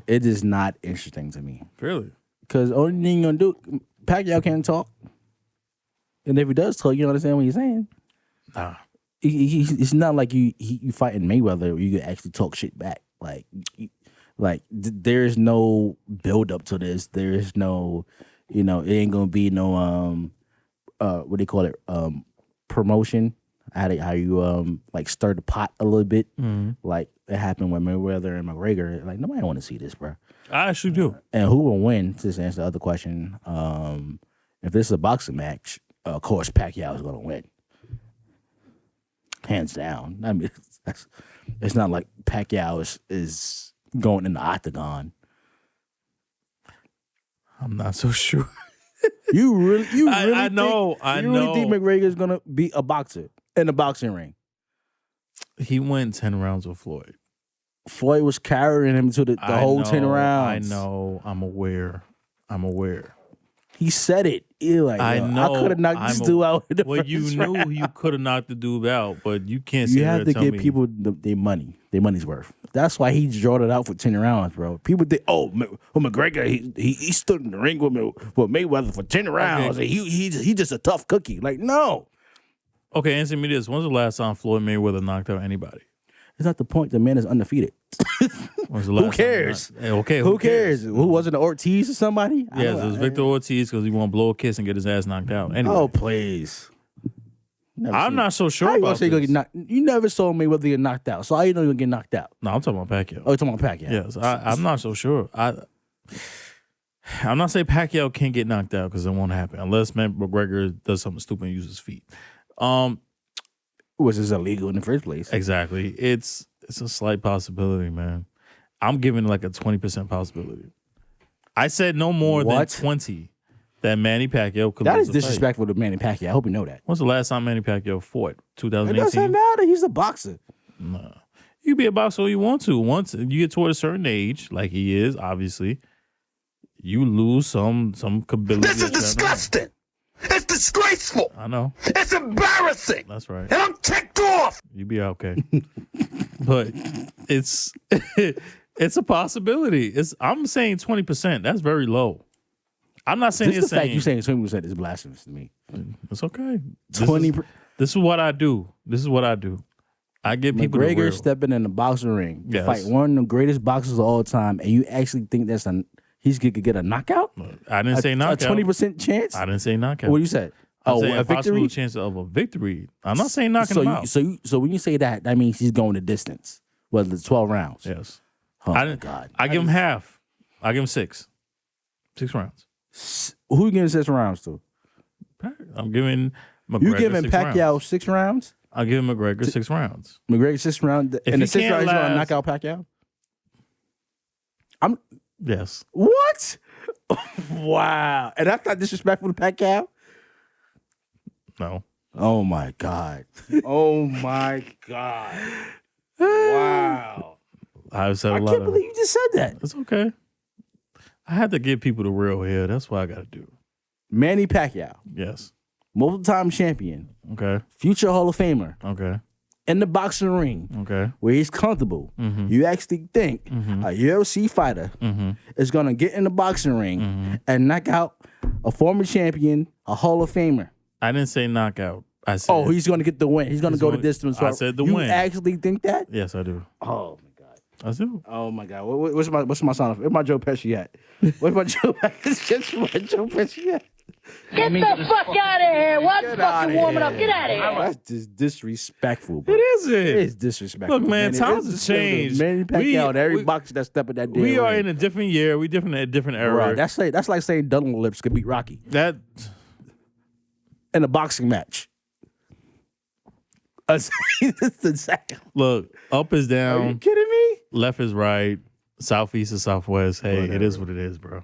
It is not interesting to me. Really? Because only thing you're going to do, Pacquiao can't talk. And if he does talk, you don't understand what he's saying. Nah. It's not like you fighting Mayweather where you can actually talk shit back. There's no build up to this. There's no, it ain't going to be no, what do you call it? Promotion. How you stir the pot a little bit, like it happened with Mayweather and McGregor. Like nobody want to see this, bro. I actually do. And who will win? To answer the other question, if this is a boxing match, of course Pacquiao is going to win, hands down. I mean, it's not like Pacquiao is going in the octagon. I'm not so sure. You really I know. really think McGregor is going to be a boxer in the boxing ring? He went 10 rounds with Floyd. Floyd was carrying him to the whole 10 rounds. I know. I'm aware. He said it. I know. I could have knocked this dude out in the well, first you round. knew you could have knocked the dude out, but you can't say you have to give people their money's worth. That's why he drawed it out for 10 rounds, bro. People think, McGregor, he stood in the ring with Mayweather for 10 rounds. Okay. And he just a tough cookie. Like, no. Okay, answer me this. When's the last time Floyd Mayweather knocked out anybody? It's not the point. The man is undefeated. Who cares? Okay, who cares? Who wasn't it, Ortiz or somebody? Yes, it was Victor Ortiz because he want to blow a kiss and get his ass knocked out. Anyway. Oh, please. I'm not so sure about this. You never saw me whether you're knocked out. So how you know you're going to get knocked out? No, I'm talking about Pacquiao. Oh, you're talking about Pacquiao. Yes, I'm not so sure. I'm not saying Pacquiao can't get knocked out because it won't happen unless McGregor does something stupid and uses his feet. Which is illegal in the first place. Exactly. It's a slight possibility, man. I'm giving like a 20% possibility. I said no more than 20. that Manny Pacquiao could That lose is the fight. disrespectful to Manny Pacquiao. I hope you know that. When's the last time Manny Pacquiao fought? It 2018? doesn't matter. He's a boxer. Nah. You can be a boxer all you want to. Once you get toward a certain age, like he is, obviously, you lose some ability. This is disgusting. It's disgraceful. I know. It's embarrassing. That's right. And I'm ticked off. You be okay. But it's it's a possibility. I'm saying 20%. That's very low. I'm not saying Just it's the fact saying you saying 20% is blasphemous to me. it's okay. 20. This is what I do. I get people the McGregor real. stepping in the boxing ring to Yes. fight one of the greatest boxers of all time, and you actually think he's going to get a knockout? I didn't say knockout. A 20% chance? I didn't say knockout. What you said? I'm saying a possible victory? chance of a victory. I'm not saying knocking him out. So when you say that means he's going the distance, whether it's 12 rounds. Yes. Oh, I my didn't. God. I give him half. I give him 6. 6 rounds. Who you giving 6 rounds to? I'm giving McGregor You giving 6 Pacquiao rounds. 6 rounds? I'll give McGregor 6 rounds. McGregor 6 rounds? If In the he 6th can't round, he's going to last- knock out Pacquiao? Yes. What? Wow. And that's not disrespectful to Pacquiao? No. Oh, my God. Oh, my God. Wow. I've said a I lot can't of. believe you just said that. It's okay. I had to give people the real here. That's what I got to do. Manny Pacquiao, Yes. multiple-time champion, Okay. future Hall of Famer, Okay. in the boxing ring, Okay. where he's comfortable. You actually think a UFC fighter is going to get in the boxing ring and knock out a former champion, a Hall of Famer? I didn't say knockout. I said. Oh, he's going to get the win. He's going to go the gonna- distance. I said the you win. actually think that? Yes, I do. Oh, my God. I do. Oh, my God. What's my sound? Where's my Joe Pesci at? Where's my Joe Pesci at? Get the fuck out of here. What Get fucking outta warming up? here. Get out of here. That's just disrespectful, bro. It isn't. It is disrespectful. Look, man, It times is have changed. Manny Pacquiao and every we- boxer that step in that damn We are ring. in a different year. We in a different era. Right, that's like saying Dunlop Lips could beat Rocky That in a boxing match. That's exactly. look, up is Are you down, kidding me? left is right, southeast is southwest. Hey, it is what it is, bro.